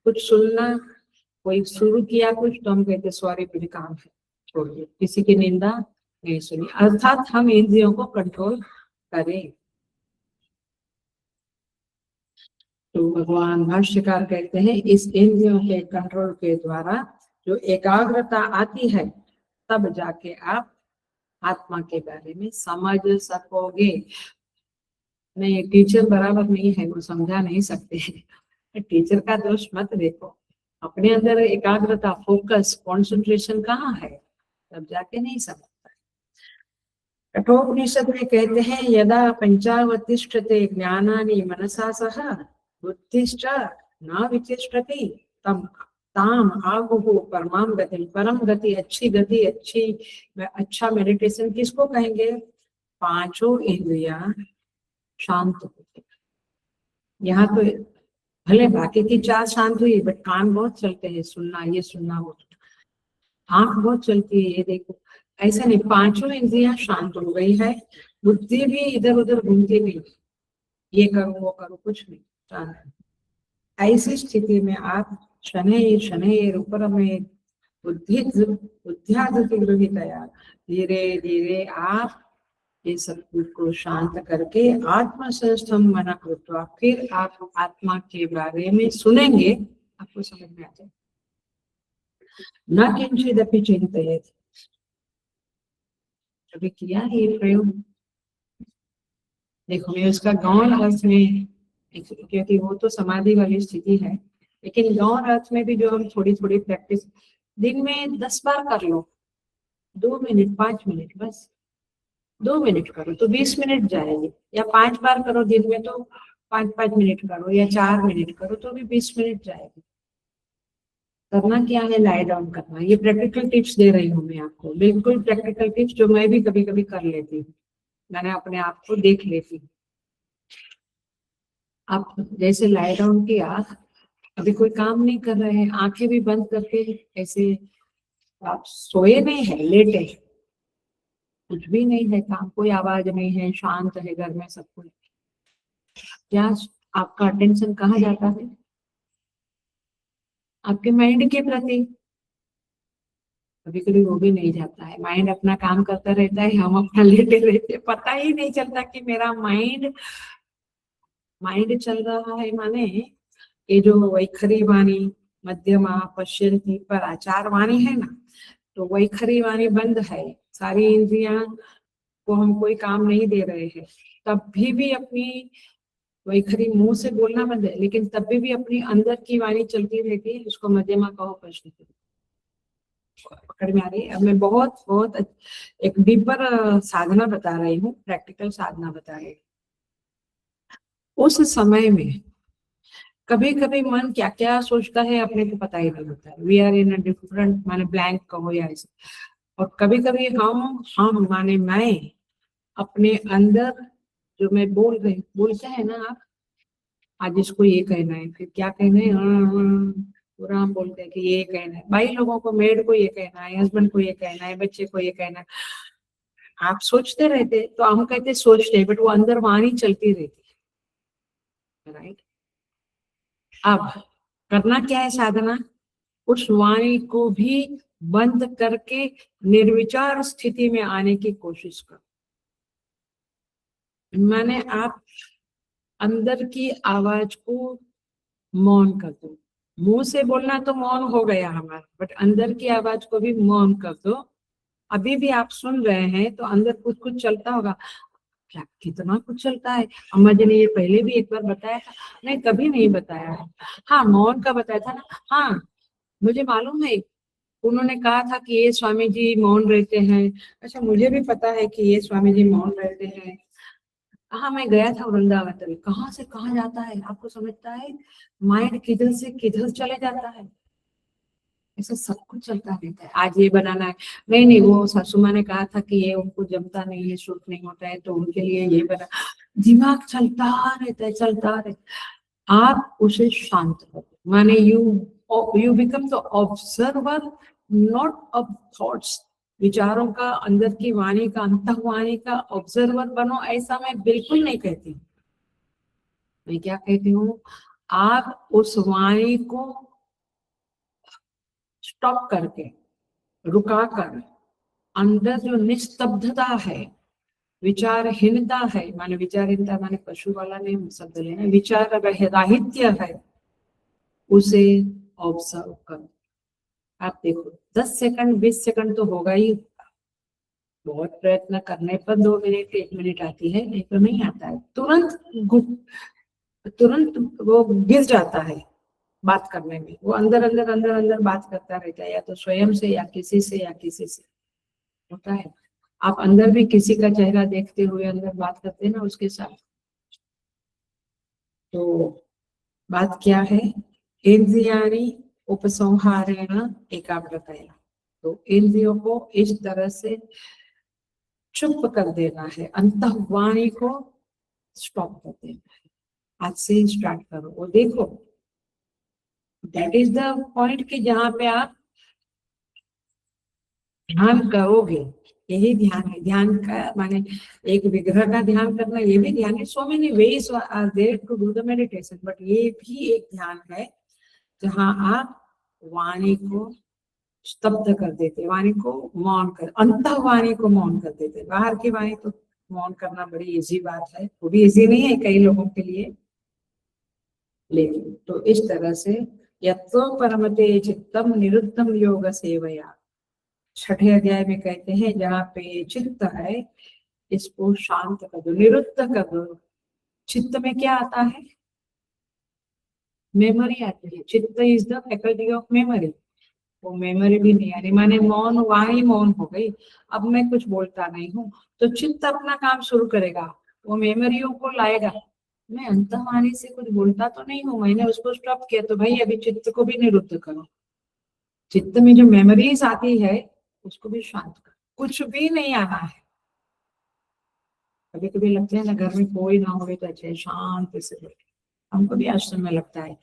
कुछ सुनना, कोई शुरू किया कुछ तो हम कहते सॉरी मुझे काम है, छोड़िए। किसी की निंदा नहीं सुनी, अर्थात हम इंद्रियों को कंट्रोल करें। तो भगवान भाष्यकार कहते हैं, इस इंद्रियों के कंट्रोल के द्वारा जो एकाग्रता आती है, तब जाके आप आत्मा के बारे में समझ सकोगे। नहीं, टीचर बराबर नहीं है, वो समझा नहीं सकते। टीचर का दोष मत देखो, अपने अंदर एकाग्रता, फोकस, कंसंट्रेशन कहाँ है, तब जाके नहीं समझता। कठोपनिषद में कहते हैं, यदा पंचावतिष्ठते ज्ञानानि मनसा सह बुद्धिश्च न विचेष्टति तम ताम आहुः परमाम गति। परम गति, अच्छी गति, अच्छा मेडिटेशन किसको कहेंगे? पांचों इंद्रियां शांत होती। यहाँ तो भले बाकी की चार शांत हुई, बट कान बहुत चलते हैं, सुनना ये सुनना वो, आंख बहुत चलती है ये देखो। ऐसा नहीं, पांचों इंद्रियां शांत हो गई है, बुद्धि भी इधर उधर घूमती नहीं, ये करो वो करो, कुछ नहीं, शांत। ऐसी स्थिति में आप शनैः शनैः उपरमेत् बुद्ध्यादिगृहीतया, धीरे धीरे आप ये सब कुछ को शांत करके आत्मा संस्थम मना कृत्वा, फिर आप आत्मा के बारे में सुनेंगे, आपको समझ में आ जाए। न किंचिदपि चिंतयेत्। कभी किया है ये प्रयोग? देखो मैं उसका गौण अर्थ में, क्योंकि वो तो समाधि वाली स्थिति है, लेकिन गौण अर्थ में भी जो हम थोड़ी थोड़ी प्रैक्टिस दिन में 10 बार कर लो, 2 मिनट 5 मिनट, बस 2 मिनट करो तो 20 मिनट जाएंगे, या 5 बार करो दिन में तो 5-5 मिनट करो, या 4 मिनट करो तो भी 20 मिनट जाएगी। करना क्या है? लाई डाउन करना। ये प्रैक्टिकल टिप्स दे रही हूँ मैं आपको, बिल्कुल प्रैक्टिकल टिप्स जो मैं भी कभी कभी कर लेती हूँ, मैंने अपने आप को देख लेती हूँ। आप जैसे लाई डाउन किया, अभी कोई काम नहीं कर रहे हैं, आंखें भी बंद करके ऐसे, आप सोए नहीं है, लेटे, कुछ भी नहीं है काम, कोई आवाज नहीं है, शांत है घर में सब कुछ, क्या आपका अटेंशन कहाँ जाता है? आपके माइंड के प्रति। कभी कभी वो भी नहीं जाता है, माइंड अपना काम करता रहता है, हम अपना लेटे रहते, पता ही नहीं चलता कि मेरा माइंड माइंड चल रहा है। माने ये जो वैखरी वाणी, मध्यमा, पश्यन्ति, पर आचार वाणी है ना, तो वैखरी वाणी बंद है, सारी इंद्रियां को हम कोई काम नहीं दे रहे हैं, तब भी अपनी वैखरी मुंह से बोलना बंद है, लेकिन तब भी अपनी अंदर की वाणी चलती रहती है, उसको मध्यमा कहो, पश्यन्ति। पकड़ में आ रही है? अब मैं बहुत बहुत एक डीपर साधना बता रही हूँ, प्रैक्टिकल साधना बता रही हूँ। उस समय में कभी कभी मन क्या क्या सोचता है अपने को पता ही नहीं होता है, we are in a different, माने ब्लैंक कहो या ऐसे। और कभी कभी हम माने मैं अपने अंदर, जो मैं बोल रही, बोलते हैं ना आप, आज इसको ये कहना है, फिर क्या कहना है, पूरा हम बोलते हैं कि ये कहना है, भाई लोगों को, मेड को ये कहना है, हस्बैंड को ये कहना है, बच्चे को ये कहना है। आप सोचते रहते, तो हम कहते सोचते, बट वो अंदर वाणी चलती रहती है, राइट। अब करना क्या है साधना, उस वाणी को भी बंद करके निर्विचार स्थिति में आने की कोशिश करो। माने आप अंदर की आवाज को मौन कर दो। मुंह से बोलना तो मौन हो गया हमारा, बट अंदर की आवाज को भी मौन कर दो। अभी भी आप सुन रहे हैं तो अंदर कुछ कुछ चलता होगा, क्या कितना कुछ चलता है। अम्मा जी ने ये पहले भी एक बार बताया था? नहीं, कभी नहीं बताया है। हाँ, मौन का बताया था ना। हाँ, मुझे मालूम है, उन्होंने कहा था कि ये स्वामी जी मौन रहते हैं। अच्छा, मुझे भी पता है कि ये स्वामी जी मौन रहते हैं। हाँ, मैं गया था वृंदावन, कहाँ से कहाँ जाता है आपको समझता है, माइंड किधर से किधर चले जाता है, ऐसा सब कुछ चलता रहता है। आज ये बनाना है, नहीं नहीं, वो सासू माँ ने कहा था कि ये उनको जमता नहीं है, सूट नहीं होता है, तो उनके लिए ये बना। दिमाग चलता रहता है, चलता रहता है। आप उसे शांत करो, माने you become the observer, not of thoughts. विचारों का, अंदर की वाणी का, अंतःवाणी का ऑब्जर्वर बनो, ऐसा मैं बिल्कुल नहीं कहती। मैं क्या कहती हूँ, आप उस वाणी को स्टॉप करके, रुका कर, अंदर जो निस्तब्धता है, विचारहीनता है, माने विचारहीनता माने पशु वाला नहीं शब्द लेना, विचार राहित्य है, उसे ऑब्जर्व करो। आप देखो 10 सेकंड 20 सेकंड तो होगा ही, बहुत प्रयत्न करने पर 2 मिनट 1 मिनट आती है, नहीं तो नहीं आता है। तुरंत वो गिर जाता है बात करने में, वो अंदर अंदर अंदर अंदर बात करता रहता है, या तो स्वयं से या किसी से होता है। आप अंदर भी किसी का चेहरा देखते हुए अंदर बात करते हैं ना उसके साथ। तो बात क्या है, इंद्रियाणि उपसंहारेण एकाग्रतया। तो इंद्रियों को इस तरह से चुप कर देना है, अंतःवाणी को स्टॉप कर देना है। आज से स्टार्ट करो, वो देखो, दैट इज द पॉइंट कि जहां पे आप ध्यान करोगे। यही ध्यान है, ध्यान का माने एक विग्रह का ध्यान करना, ये भी ध्यान है। So many ways are there to do the meditation, but ये भी एक ध्यान है जहां आप वाणी को स्तब्ध कर देते, वाणी को मौन कर, अंतः वाणी को मौन कर देते। बाहर की वाणी तो मौन करना बड़ी इजी बात है, वो भी इजी नहीं है कई लोगों के लिए, लेकिन तो इस तरह से यत्रो परमते चित्तम निरुद्धम योग सेवया। छठे अध्याय में कहते हैं जहाँ पे चित्त है, इसको शांत कर दो, निरुद्ध कर दो। चित्त में क्या आता है, मेमोरी आती है। चित्त is the faculty of memory. वो मेमोरी भी नहीं आ रही, माने मौन, वाणी मौन हो गई। अब मैं कुछ बोलता नहीं हूँ, तो चित्त अपना काम शुरू करेगा, वो मेमोरियों को लाएगा। मैं अंतःवाणी से कुछ बोलता तो नहीं हूँ, मैंने उसको स्टॉप किया, तो भाई अभी चित्त को भी निरुद्ध करो। चित्त में जो मेमोरीज आती है उसको भी शांत करो, कुछ भी नहीं आना है। कभी कभी लगता है ना घर में कोई ना हो तो अच्छे शांत से बैठे, हमको भी आश्रम में लगता है।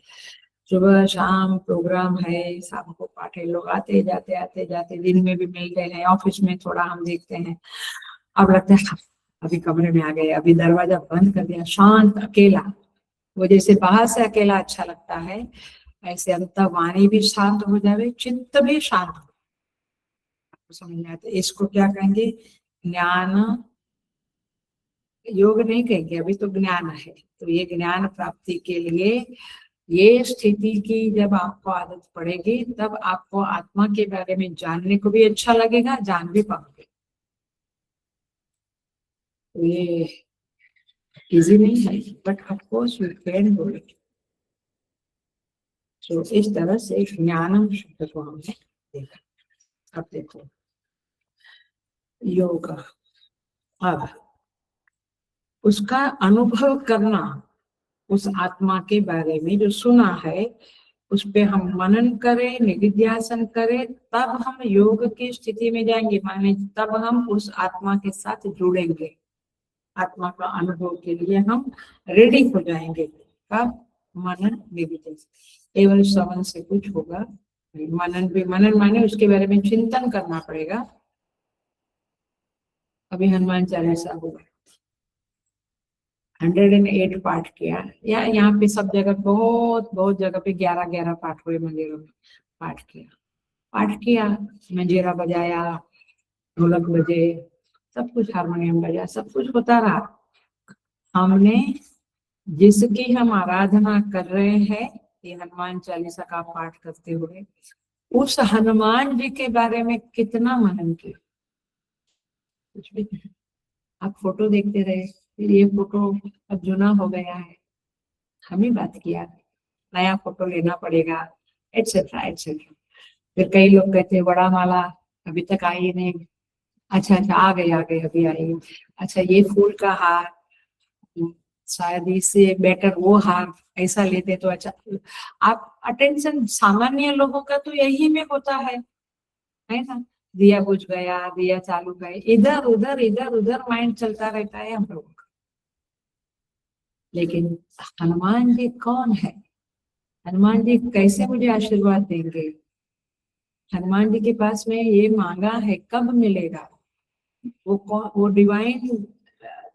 सुबह शाम प्रोग्राम है, शाम को पाठ है, लोग आते जाते, दिन में भी मिलते हैं, ऑफिस में थोड़ा हम देखते हैं। अब लगता है अभी कमरे में आ गए, अभी दरवाजा बंद कर दिया, शांत अकेला। वो जैसे बाहर से अकेला अच्छा लगता है, ऐसे अंतर वाणी भी शांत हो जाए, चित्त भी शांत हो। आपको समझ में आता है, इसको क्या कहेंगे, ज्ञान योग नहीं कहेंगे, अभी तो ज्ञान है। तो ये ज्ञान प्राप्ति के लिए ये स्थिति की जब आपको आदत पड़ेगी, तब आपको आत्मा के बारे में जानने को भी अच्छा लगेगा, जान भी पाओगे। तो ये इजी नहीं है, but of course you can do it. तो इस तरह से ज्ञानम शब्द को हमने देखा। अब देखो योग, अब उसका अनुभव करना, उस आत्मा के बारे में जो सुना है उस पे हम मनन करें, निधिध्यासन करें, तब हम योग की स्थिति में जाएंगे, माने तब हम उस आत्मा के साथ जुड़ेंगे, आत्मा का अनुभव के लिए हम रेडी हो जाएंगे। कब, मनन निधिध्यासन। केवल श्रवण से कुछ होगा, मनन भी, मनन माने उसके बारे में चिंतन करना पड़ेगा। अभी हनुमान चालीसा होगा, 108 पाठ किया, या यहाँ पे सब जगह बहुत बहुत जगह पे 11-11 पाठ हुए, मंदिरों में पाठ किया, मंजीरा बजाया, ढोलक बजे, सब कुछ, हारमोनियम बजा, सब कुछ होता रहा। हमने जिसकी हम आराधना कर रहे हैं, ये हनुमान चालीसा का पाठ करते हुए, उस हनुमान जी के बारे में कितना मनन किया? कुछ भी नहीं। आप फोटो देखते रहे, फिर ये फोटो अब जुना हो गया है, हम ही बात किया, नया फोटो लेना पड़ेगा, एटसेट्रा एटसेट्रा। फिर कई लोग कहते हैं बड़ा माला अभी तक आई नहीं, अच्छा अच्छा आ गई अभी आई, अच्छा ये फूल का हार, शायद इससे बेटर वो हार ऐसा लेते तो अच्छा। आप अटेंशन सामान्य लोगों का तो यही में होता है ना, दिया बुझ गया, दिया चालू गए, इधर उधर माइंड चलता रहता है हम लोगों का। लेकिन हनुमान जी कौन है? हनुमान जी कैसे मुझे आशीर्वाद देंगे? हनुमान जी के पास में ये मांगा है, कब मिलेगा? वो कौन? वो डिवाइन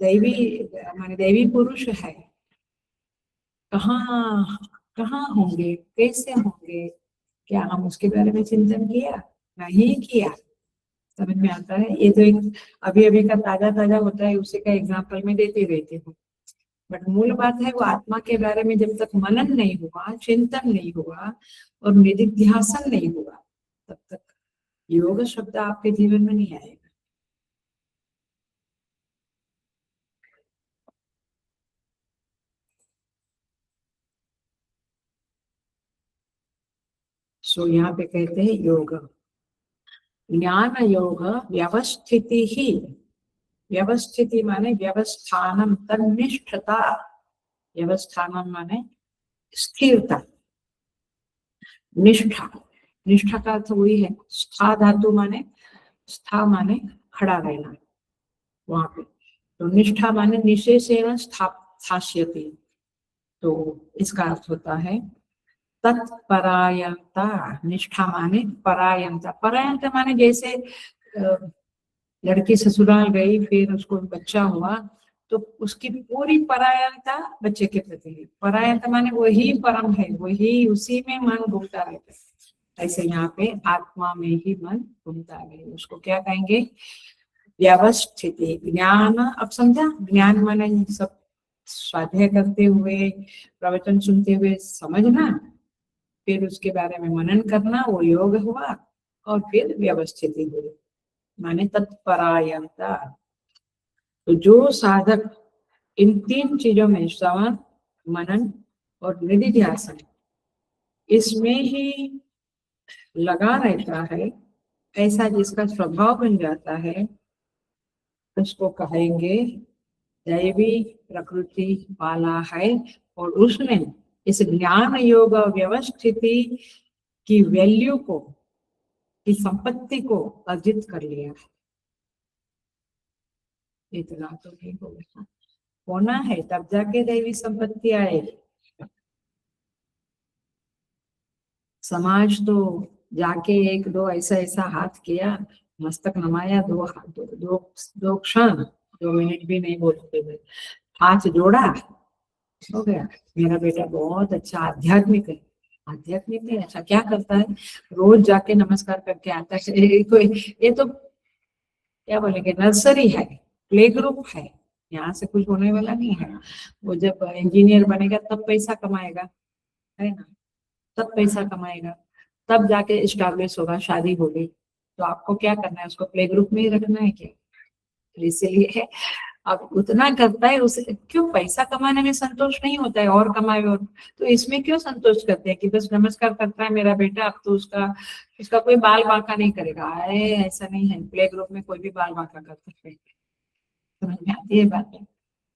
दैवी, माने दैवी पुरुष है। कहाँ कहाँ होंगे, कैसे होंगे? क्या हम उसके बारे में चिंतन किया? नहीं किया। समझ में आता है? ये तो एक अभी अभी का ताजा ताजा होता है, उसी का एग्जाम्पल में देती रहती हूँ। बट मूल बात है, वो आत्मा के बारे में जब तक मनन नहीं हुआ, चिंतन नहीं हुआ और निधिध्यासन नहीं हुआ, तब तक योग शब्द आपके जीवन में नहीं आएगा। सो यहाँ पे कहते हैं योग, ज्ञान योग व्यवस्थिति ही, व्यवस्थिति माने व्यवस्थानम, तन्निष्ठता, व्यवस्थानम माने स्थिरता, निष्ठा, निष्ठा का अर्थ वही है, स्था धातु माने, स्था माने खड़ा रहना वहां पे, तो निष्ठा माने निशेषेण स्थास्यति, तो इसका अर्थ होता है तत्परायणता। निष्ठा माने परायणता, परायणता माने जैसे लड़की ससुराल गई, फिर उसको बच्चा हुआ, तो उसकी पूरी परायणता बच्चे के प्रति है। परायणता माने वही परम है, वही उसी में मन घूमता रहता है। ऐसे यहाँ पे आत्मा में ही मन घूमता है, उसको क्या कहेंगे? व्यवस्थिति। ज्ञान, अब समझा? ज्ञान माने सब स्वाध्याय करते हुए, प्रवचन सुनते हुए समझना, फिर उसके बारे में मनन करना, वो योग हुआ, और फिर व्यवस्थिति हुई माने तत्परायणता। तो जो साधक इन 3 चीजों में, श्रवण, मनन और निधिध्यासन, इसमें ही लगा रहता है, ऐसा जिसका स्वभाव बन जाता है, उसको कहेंगे दैवी प्रकृति वाला है, और उसने इस ज्ञान योग व्यवस्थिति की वैल्यू को, की संपत्ति को अर्जित कर लिया है। इतना तो नहीं होगा, होना है तब जाके दैवी संपत्ति आएगी। समाज तो जाके 1-2 ऐसा ऐसा हाथ किया, मस्तक नमाया, 2 हाथ, 2 क्षण, 2 मिनट भी नहीं बोलते हुए हाथ जोड़ा, हो गया। मेरा बेटा बहुत अच्छा आध्यात्मिक है, आध्यात्मिक है, अच्छा क्या करता है? रोज जाके नमस्कार करके आता है। ये तो क्या बोलेंगे, नर्सरी है, प्ले ग्रुप है, यहाँ से कुछ होने वाला नहीं है। वो जब इंजीनियर बनेगा तब पैसा कमाएगा, है ना? तब पैसा कमाएगा, तब जाके एस्टैब्लिश होगा, शादी होगी, तो आपको क्या करना है? उसको प्ले ग्रुप में ही रखना है क्या? तो इसलिए अब उतना करता है, उसे क्यों पैसा कमाने में संतोष नहीं होता है, और कमाए, और तो इसमें क्यों संतोष करते हैं कि बस नमस्कार करता है मेरा बेटा, अब तो उसका कोई बाल बांका नहीं करेगा। अरे ऐसा नहीं है, प्ले ग्रुप में कोई भी बाल बांका कर सकते हैं। समझ में आती है बात?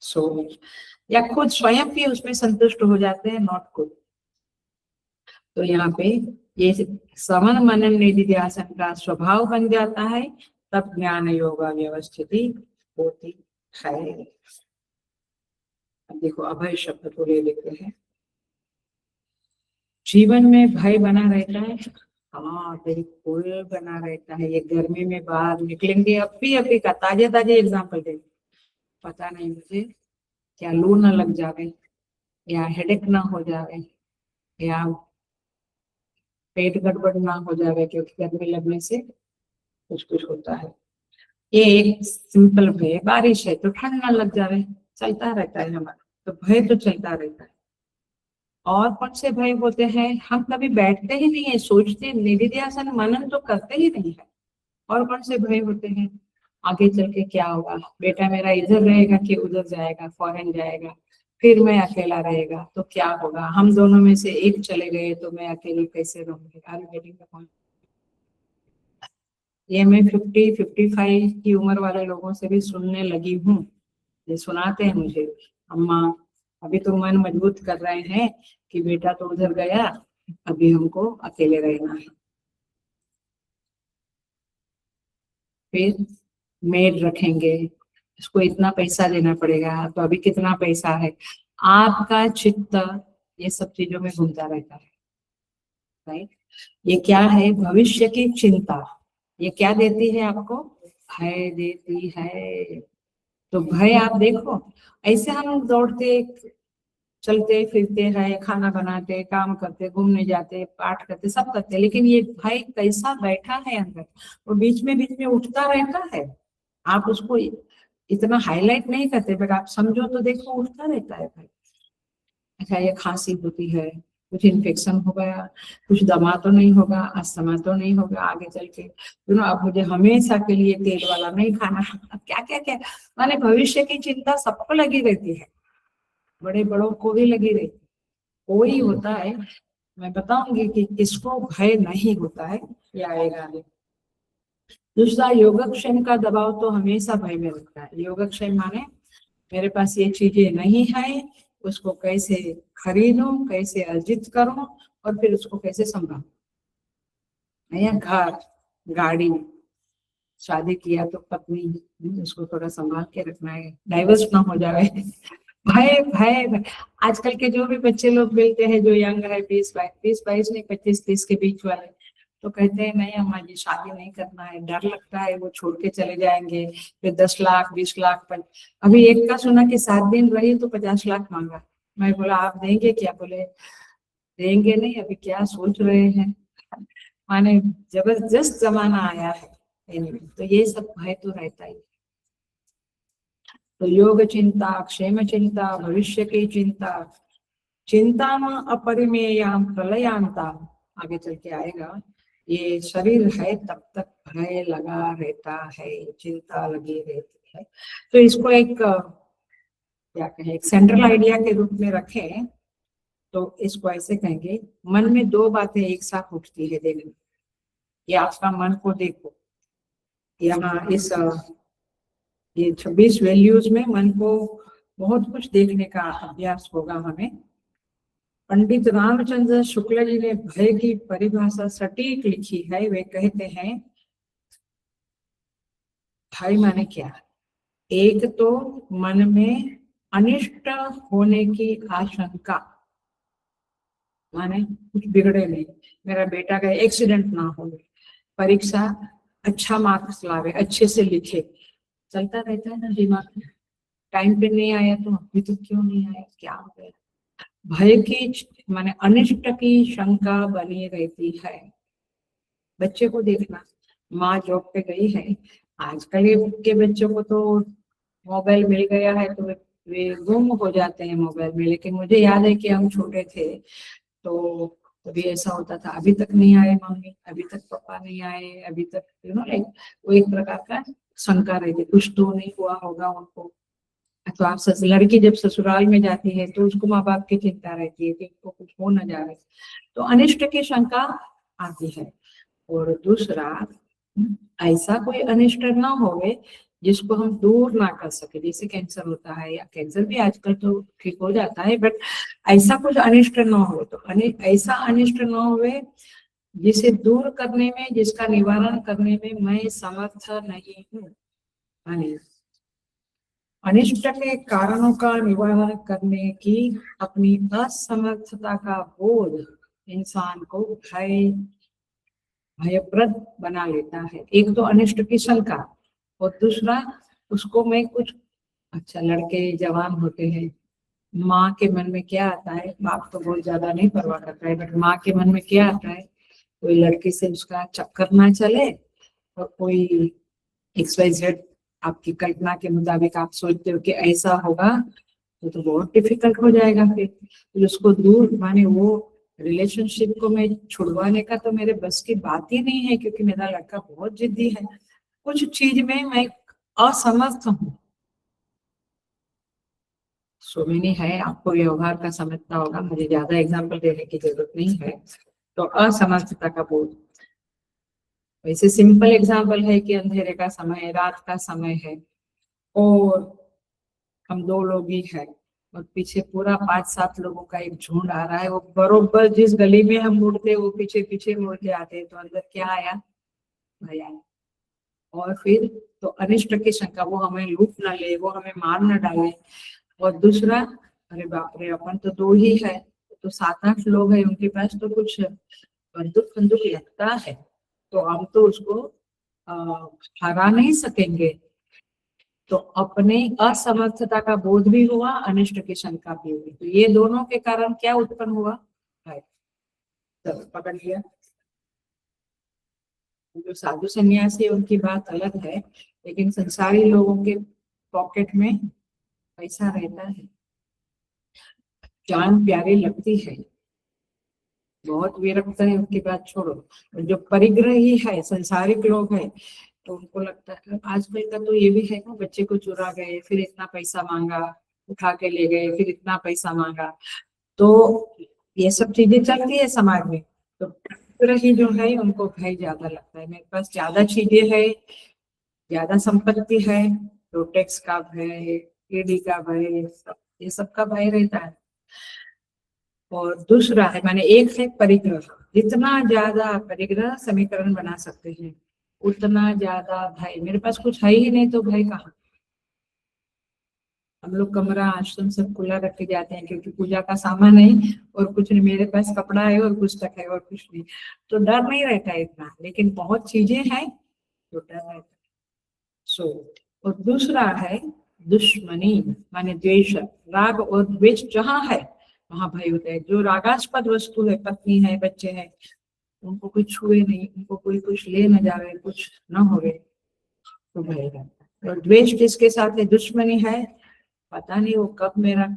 सो या खुद स्वयं भी उसमें संतुष्ट हो जाते हैं, नॉट गुड। तो यहाँ पे ये श्रवण मनन निधिध्यासन का स्वभाव बन जाता है, तब ज्ञान योग व्यवस्थिति होती है। अब देखो अभय शब्द को ले लेते हैं। जीवन में भय बना रहता है। हाँ बिल्कुल बना रहता है। ये गर्मी में बाहर निकलेंगे, अभी का ताजे ताजे एग्जाम्पल दे, पता नहीं मुझे क्या लू ना लग जावे, या हेडेक ना हो जावे, या पेट गड़बड़ ना हो जावे, क्योंकि गर्मी लगने से कुछ कुछ होता है। ये एक सिंपल भय है। बारिश है तो ठंड ना लग जावे, चलता रहता है हमारा, तो भय तो चलता रहता है। और कौन से भय होते हैं? हम कभी बैठते ही नहीं है, सोचते निधिध्यासन मनन तो करते ही नहीं है। और कौन से भय होते हैं? आगे चल के क्या होगा, बेटा मेरा इधर रहेगा कि उधर जाएगा, फॉरेन जाएगा, फिर मैं अकेला रहेगा तो क्या होगा, हम दोनों में से एक चले गए तो मैं अकेले कैसे रहूंगी। Are getting the point? ये मैं 50-55 की उम्र वाले लोगों से भी सुनने लगी हूँ। ये सुनाते हैं मुझे, अम्मा अभी तो मन मजबूत कर रहे हैं कि बेटा तो उधर गया, अभी हमको अकेले रहना है। फिर मेड रखेंगे, इसको इतना पैसा देना पड़ेगा, तो अभी कितना पैसा है। आपका चित्त ये सब चीजों में घूमता रहता है, राइट। ये क्या है? भविष्य की चिंता। ये क्या देती है आपको? भय देती है। तो भय आप देखो, ऐसे हम दौड़ते चलते फिरते हैं, खाना बनाते, काम करते, घूमने जाते, पाठ करते, सब करते, लेकिन ये भय कैसा बैठा है अंदर, वो बीच में उठता रहता है। आप उसको इतना हाईलाइट नहीं करते, बट आप समझो तो देखो उठता रहता है भाई। अच्छा ये खांसी होती है, कुछ इन्फेक्शन हो गया, कुछ दमा तो नहीं होगा, अस्थमा तो नहीं होगा आगे चल के, अब मुझे हमेशा के लिए तेल वाला नहीं खाना। क्या क्या क्या, माने भविष्य की चिंता सबको लगी रहती है, बड़े बड़ों को भी लगी रहती है। कोई होता है, मैं बताऊंगी कि किसको भय नहीं होता है, ये आएगा आगे। दूसरा, योगक्षेम का दबाव तो हमेशा भय में रखता है। योगक्षेम माने मेरे पास ये चीजें नहीं है, उसको कैसे खरीदूं, कैसे अर्जित करूं, और फिर उसको कैसे संभालूं। या घर, गाड़ी, शादी किया तो पत्नी, उसको थोड़ा संभाल के रखना है, डाइवर्स ना हो जाए। भय भय भय। आजकल के जो भी बच्चे लोग मिलते हैं जो यंग है, 20-22 नहीं, 25-30 के बीच वाले, तो कहते हैं नहीं अम्मा जी शादी नहीं करना है, डर लगता है वो छोड़ के चले जाएंगे, फिर 10 लाख 20 लाख पर। अभी एक का सुना कि 7 दिन रही तो 50 लाख मांगा। मैं बोला आप देंगे क्या? बोले देंगे नहीं, अभी क्या सोच रहे हैं। माने जबरदस्त जमाना आया है। Anyway, तो ये सब भय तो रहता ही। तो योग चिंता, क्षेम चिंता, भविष्य की चिंता, चिंता में अपरिमेयाम प्रलयांता, आगे चल के आएगा। ये शरीर है तब तक भय लगा रहता है, चिंता लगी रहती है। तो इसको एक क्या कहें, एक सेंट्रल आइडिया के रूप में रखें तो इसको ऐसे कहेंगे, मन में दो बातें एक साथ उठती है। देखो ये आपका मन को देखो, यहाँ इस ये 26 वैल्यूज में मन को बहुत कुछ देखने का अभ्यास होगा हमें। पंडित रामचंद्र शुक्ल जी ने भय की परिभाषा सटीक लिखी है। वे कहते हैं भय माने क्या? एक तो मन में अनिष्ट होने की आशंका, माने कुछ बिगड़े नहीं, मेरा बेटा का एक्सीडेंट ना हो, परीक्षा अच्छा मार्क्स लावे, अच्छे से लिखे, चलता रहता है ना दिमाग में। टाइम पे नहीं आया तो अभी तो क्यों नहीं आया, क्या हो गया। भय की माने अनिष्ट की शंका बनी रहती है। बच्चे को देखना, माँ जॉब पे गई है, आजकल के बच्चों को तो मोबाइल मिल गया है तो वे गुम हो जाते हैं मोबाइल में। लेकिन मुझे याद है कि हम छोटे थे तो कभी ऐसा होता था, अभी तक नहीं आए मम्मी, अभी तक पापा नहीं आए, अभी तक लाइक वो एक प्रकार का शंका रहती, कुछ तो नहीं हुआ होगा उनको। तो आप लड़की जब ससुराल में जाती है तो उसको माँ बाप की चिंता रहती है कि उसको कुछ हो न जाए, तो अनिष्ट की शंका आती है। और दूसरा, ऐसा कोई अनिष्ट ना होवे जिसको हम दूर ना कर सके, जैसे कैंसर होता है, या कैंसर भी आजकल तो ठीक हो जाता है, बट ऐसा कुछ अनिष्ट ना हो। तो ऐसा अनिष्ट ना होवे जिसे दूर करने में, जिसका निवारण करने में मैं समर्थ नहीं हूँ। अनिष्ट के कारणों का निवारण करने की अपनी असमर्थता का बोध इंसान को भयप्रद बना लेता है। एक तो अनिष्ट की शंका, और दूसरा उसको मैं कुछ, अच्छा लड़के जवान होते हैं, माँ के मन में क्या आता है, बाप तो बहुत ज्यादा नहीं परवाह करता है, बट माँ के मन में क्या आता है, कोई लड़की से उसका चक्कर ना चले, और कोई XYZ आपकी कल्पना के मुताबिक आप सोचते हो कि ऐसा होगा, तो बहुत डिफिकल्ट हो जाएगा। फिर उसको दूर, माने वो रिलेशनशिप को मैं छुड़वाने का तो मेरे बस की बात ही नहीं है, क्योंकि मेरा लड़का बहुत जिद्दी है, कुछ चीज में मैं असमर्थ हूँ। सोमिनी है, आपको व्यवहार का समझता होगा, मुझे ज्यादा एग्जाम्पल देने की जरूरत नहीं है। तो असमर्थता का बोध, वैसे सिंपल एग्जाम्पल है कि अंधेरे का समय है, रात का समय है, और हम 2 लोग ही है, और पीछे पूरा 5-7 लोगों का एक झुंड आ रहा है, वो बरोबर जिस गली में हम मुड़ते वो पीछे पीछे मुड़ के आते हैं, तो अंदर क्या आया, भय आया। और फिर तो अनिष्ट की शंका, वो हमें लूट ना ले, वो हमें मार न डाले। और दूसरा, अरे बाप रे, अपन तो 2 ही है, तो 7-8 लोग हैं, उनके पास तो कुछ बंदूक बंदूक लगता है, तो हम तो उसको हरा नहीं सकेंगे। तो अपने असमर्थता का बोध भी हुआ, अनिष्ट की शंका भी हुई, तो ये दोनों के कारण क्या उत्पन्न हुआ, है तो पकड़ लिया। जो साधु सन्यासी है उनकी बात अलग है, लेकिन संसारी लोगों के पॉकेट में पैसा रहता है, जान प्यारी लगती है, बहुत विरक्त है, उनकी बात छोड़ो। जो परिग्रही है, संसारिक लोग हैं, तो उनको लगता है, आजकल का तो ये भी है ना, बच्चे को चुरा गए, फिर इतना पैसा मांगा, उठा के ले गए, फिर इतना पैसा मांगा, तो ये सब चीजें चलती है समाज में। तो परिग्रही जो है उनको भय ज्यादा लगता है, मेरे पास ज्यादा चीजें है, ज्यादा संपत्ति है, तो टैक्स का भय, ईडी का भय, ये सब का भय रहता है। और दूसरा है, माने एक है परिग्रह, जितना ज्यादा परिग्रह समीकरण बना सकते हैं उतना ज्यादा भय। मेरे पास कुछ है ही नहीं तो भय कहाँ। हम लोग कमरा आश्रम सब खुला रख के जाते हैं, क्योंकि पूजा का सामान नहीं और कुछ नहीं, मेरे पास कपड़ा है और पुस्तक है और कुछ नहीं, तो डर नहीं रहता है इतना, लेकिन बहुत चीजें हैं तो डर रहता है। सो और दूसरा है दुश्मनी, माने द्वेष, राग और द्वेष जहाँ है वहां भय होता है। जो रागास्पद वस्तु है, पत्नी है, बच्चे हैं, उनको कोई छुए नहीं, उनको कोई कुछ ले न जावे, कुछ न होवे, तो भय रहता है। और द्वेष किसके साथ है, दुश्मनी है, पता नहीं वो कब मेरा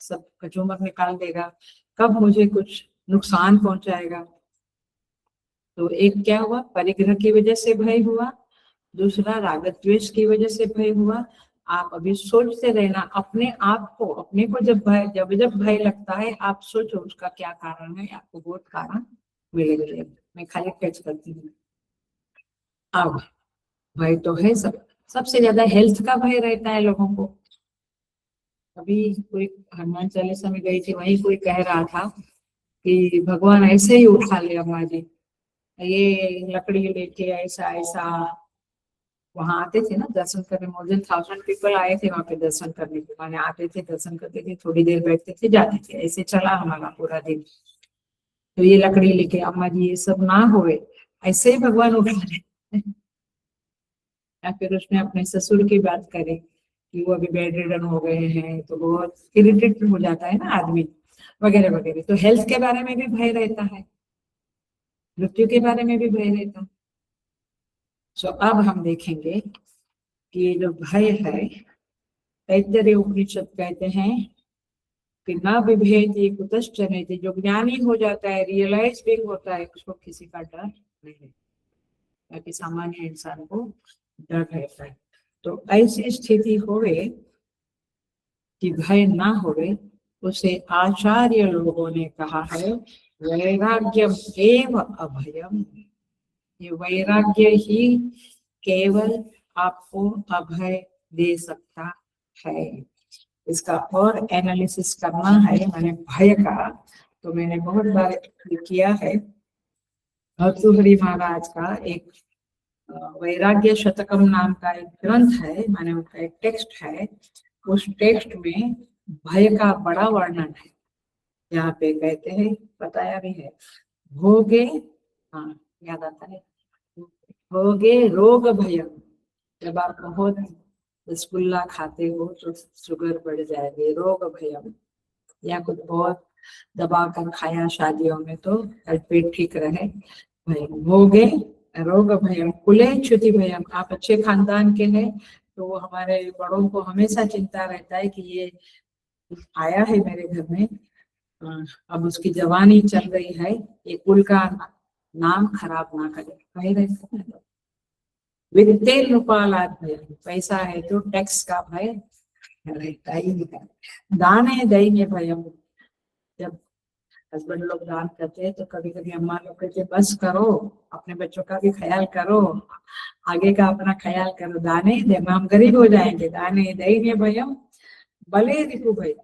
सब कचूमर निकाल देगा, कब मुझे कुछ नुकसान पहुंचाएगा। तो एक क्या हुआ, परिग्रह की वजह से भय हुआ, दूसरा राग द्वेष की वजह से भय हुआ। आप अभी सोचते रहना अपने आप को, अपने को जब भय लगता है, आप सोचो उसका क्या कारण है, आपको बहुत कारण मिलेंगे। मैं खाली टच करती हूँ। अब भय तो है, सबसे ज्यादा हेल्थ का भय रहता है लोगों को। अभी कोई हनुमान चालीसा में गई थी, वहीं कोई कह रहा था कि भगवान ऐसे ही उठा ले अम्मा जी, ये लकड़ी लेके ऐसा ऐसा। वहां आते थे ना दर्शन करने, मोर देन 1000 पीपल आए थे वहां पे दर्शन करने के, माने आते थे, दर्शन करते थे, थोड़ी देर बैठते थे, जाते थे, ऐसे चला हमारा पूरा दिन। तो ये लकड़ी लेके अम्मा जी ये सब ना होए, ऐसे ही भगवान उठा ले। या फिर उसने अपने ससुर की बात करी कि वो अभी बेड रिडन हो गए हैं, तो बहुत इरिटेट हो जाता है ना आदमी, वगैरह वगैरह। तो हेल्थ के बारे में भी भय रहता है, मृत्यु के बारे में भी भय रहता है। सो अब हम देखेंगे कि जो भय है, तैत्तरीय उपनिषद कहते हैं कि न विभेति कुतश्च नेति, जो ज्ञानी हो जाता है, रियलाइज भी होता है, उसको किसी का डर नहीं है, ताकि सामान्य इंसान को डर रहता है। तो ऐसी स्थिति होवे कि भय ना होवे, उसे आचार्य लोगों ने कहा है वैराग्यम एव अभयम। ये वैराग्य ही केवल आपको अभय दे सकता है। इसका और एनालिसिस करना है, मैंने भय का तो मैंने बहुत बार किया है। भर्तृहरि महाराज का एक वैराग्य शतकम नाम का एक ग्रंथ है, माने उनका एक टेक्स्ट है, उस टेक्स्ट में भय का बड़ा वर्णन है। यहाँ पे कहते हैं, बताया भी है, भोगे, हाँ याद आता है, भोगे रोग भयम। जब आप बहुत रसगुल्ला खाते हो तो शुगर बढ़ जाएगी, रोग भयम। या कुछ बहुत दबा कर खाया शादियों में तो पेट ठीक रहे, भयम भोगे रोग भयम, कुले च्युति भयम। आप अच्छे खानदान के हैं तो वो हमारे बड़ों को हमेशा चिंता रहता है कि ये आया है मेरे घर में, अब उसकी जवानी चल रही है, ये कुल का नाम खराब ना करे, कहीं रहता है। वित्ते रुपालात भयम, पैसा है तो टैक्स का भय रहता ही है। दाने दैन्य भयम, जब हस्बैंड लोग दान करते हैं तो कभी कभी अम्मा लोग कहते बस करो, अपने बच्चों का भी ख्याल करो, आगे का अपना ख्याल करो, दाने दे, हम गरीब हो जाएंगे। दाने दैन्य भयम, बले रिपु भय,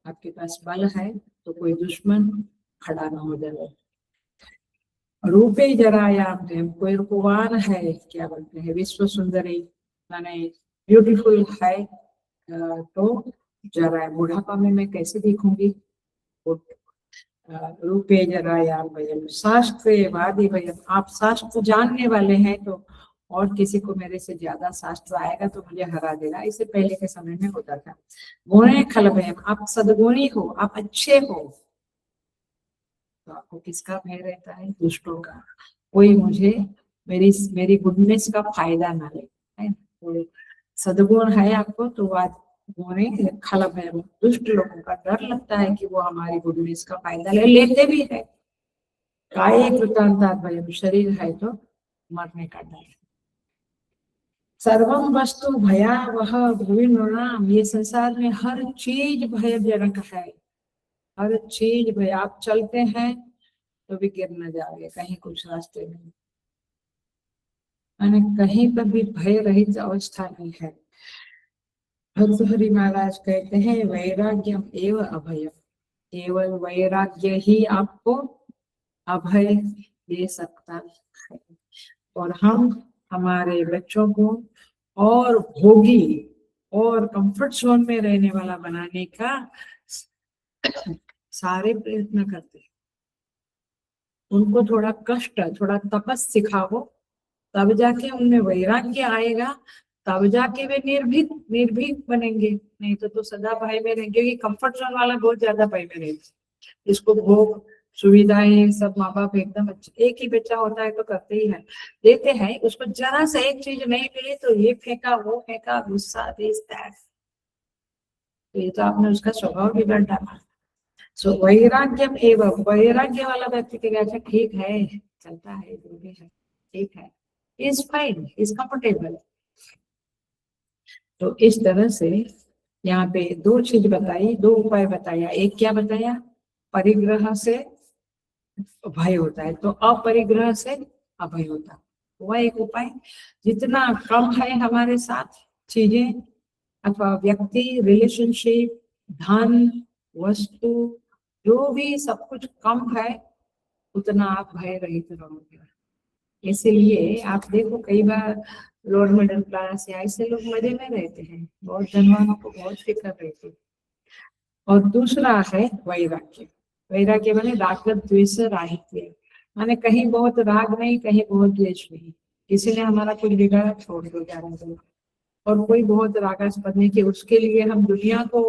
आपके पास बल है तो कोई दुश्मन खड़ा ना हो जाए। रूपे जरायाम, कोई रूपवान है, क्या बोलते हैं, विश्व सुंदरी, माने ब्यूटीफुल है, तो जरा बुढ़ापा में मैं कैसे दिखूंगी। रूपे जरायाम भयम, शास्त्र वादी भयम, आप शास्त्र जानने वाले हैं तो और किसी को मेरे से ज्यादा शास्त्र आएगा तो मुझे हरा देगा, इससे पहले के समय में होता था। गुणे खल भयम, आप सद्गुणी हो, आप अच्छे हो, तो आपको किसका भय रहता है, दुष्टों का। कोई मुझे मेरी मेरी गुडनेस का फायदा ना ले, है ना? तो सद्गुण है आपको तो बात गुणे खल भय, दुष्ट लोगों का डर लगता है कि वो हमारी गुडनेस का फायदा लेते भी है। काय कृतांतात भयम, शरीर है तो मरने का डर। सर्वम वस्तु भयावह भुवि नृणाम, ये संसार में हर चीज भयजनक है, हर चीज भय। आप चलते हैं तो भी गिर न जाओगे कहीं कुछ रास्ते में, मैंने कहीं पर भी भय रहित अवस्था नहीं है। भर्तृहरि महाराज कहते हैं वैराग्यम एव अभय, केवल वैराग्य ही आपको अभय दे सकता है। और हम हमारे बच्चों को और भोगी और कंफर्ट जोन में रहने वाला बनाने का सारे प्रयत्न करते हैं। उनको थोड़ा कष्ट, थोड़ा तपस सिखाओ, तब जाके उनमें वैराग्य आएगा, तब जाके वे निर्भीक निर्भीक बनेंगे। नहीं तो सदा भय में रहेंगे, क्योंकि कंफर्ट जोन वाला बहुत ज्यादा भय में रहेगा। इसको भोग सुविधाएं सब माँ बाप एकदम अच्छे, एक ही बच्चा होता है तो करते ही है, देते हैं, उसको जरा सा एक चीज नहीं मिली तो ये फेंका वो फेंका, गुस्सा दिस दैट, तो ये तो आपने उसका स्वभाव बिगड़ डाला। सो वैराग्यम एवं, वैराग्य वाला व्यक्ति के अच्छा ठीक है, चलता है, जो भी है ठीक है, इज फाइन, इज कंफर्टेबल। तो इस तरह से यहाँ पे दो चीज बताई, दो उपाय बताया। एक क्या बताया, परिग्रह से भय होता है तो अपरिग्रह से अभय होता है, वह एक उपाय। जितना कम है हमारे साथ चीजें अथवा व्यक्ति, रिलेशनशिप, धन, वस्तु, जो भी सब कुछ कम है उतना आप भय रहित रहोगे। इसीलिए आप देखो कई बार लोअर मिडिल क्लास या ऐसे लोग मजे में रहते हैं, बहुत धनवानों को बहुत फिक्र रहती है। और दूसरा है वैराग्य, वैराग्य माने राग द्वेष राहित्य, माने कहीं बहुत राग नहीं, कहीं बहुत द्वेष नहीं, किसी ने हमारा कुछ बिगाड़ा छोड़ दो जाने दो, और कोई बहुत रागास्पद नहीं कि उसके लिए हम दुनिया को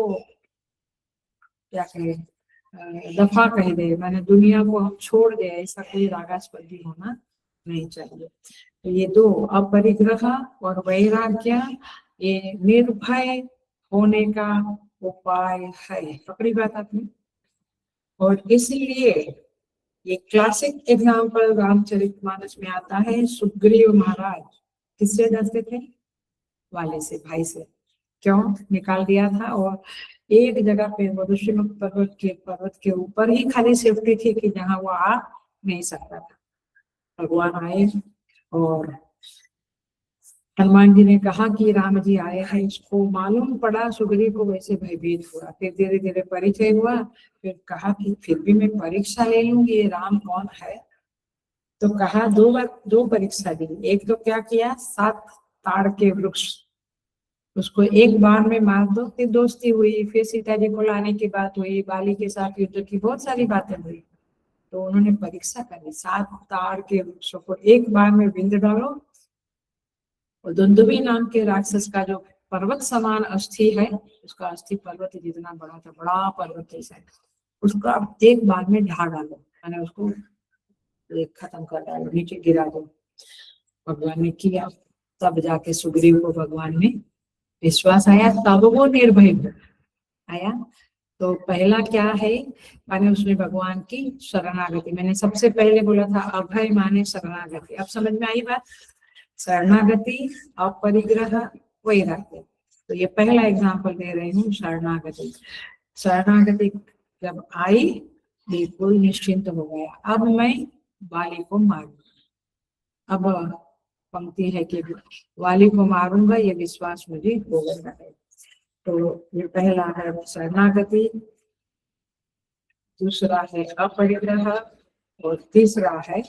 क्या कहे, दफा कह दे, माने दुनिया को हम छोड़ दे, ऐसा कोई रागास्पद भी होना नहीं चाहिए। तो ये दो, अपरिग्रह और वैराग्य, ये निर्भय होने का उपाय है। पकड़ी बात आपने। और इसलिए ये क्लासिक एग्जाम्पल रामचरितमानस में आता है, सुग्रीव महाराज किससे डरते थे, वाले से, भाई से, क्यों निकाल दिया था, और एक जगह पे ऋषिमुख पर्वत के ऊपर ही खाली सेफ्टी थी कि जहां वो आ नहीं सकता था। भगवान आए और हनुमान जी ने कहा कि राम जी आए हैं, इसको मालूम पड़ा, सुग्रीव को वैसे भयभीत हुआ, फिर धीरे धीरे परिचय हुआ, फिर कहा कि फिर भी मैं परीक्षा ले लूंगी ये राम कौन है। तो कहा दो बार, दो परीक्षा दी। एक तो क्या किया, 7 ताड़ के वृक्ष उसको एक बार में मार दो, फिर दोस्ती हुई, फिर सीता जी को लाने की बात हुई, बाली के साथ युद्ध की बहुत सारी बातें हुई। तो उन्होंने परीक्षा करी, 7 ताड़ के वृक्षों को एक बार में बिंद डालो, और दुंदुभी नाम के राक्षस का जो पर्वत समान अस्थि है, उसका अस्थि पर्वत जितना बड़ा था, बड़ा पर्वत ऐसा, उसको आप एक बार में ढा डालो, मैंने उसको खत्म कर डालो, नीचे गिरा दो। भगवान ने किया, तब जाके सुग्रीव को भगवान में विश्वास आया, तब वो निर्भय आया। तो पहला क्या है, माने उसने भगवान की शरणागति, मैंने सबसे पहले बोला था अभय माने शरणागति, अब समझ में आई बात। शरणागति, अपरिग्रह, वैराग्य। तो ये पहला एग्जाम्पल दे रही हूँ, शरणागति। शरणागति जब आई, बिल्कुल निश्चिंत हो गया, अब मैं वाली को मारूंगा। अब पंक्ति है कि वाली को मारूंगा, ये विश्वास मुझे हो गया है। तो ये पहला है शरणागति, दूसरा है अपरिग्रह, और तीसरा है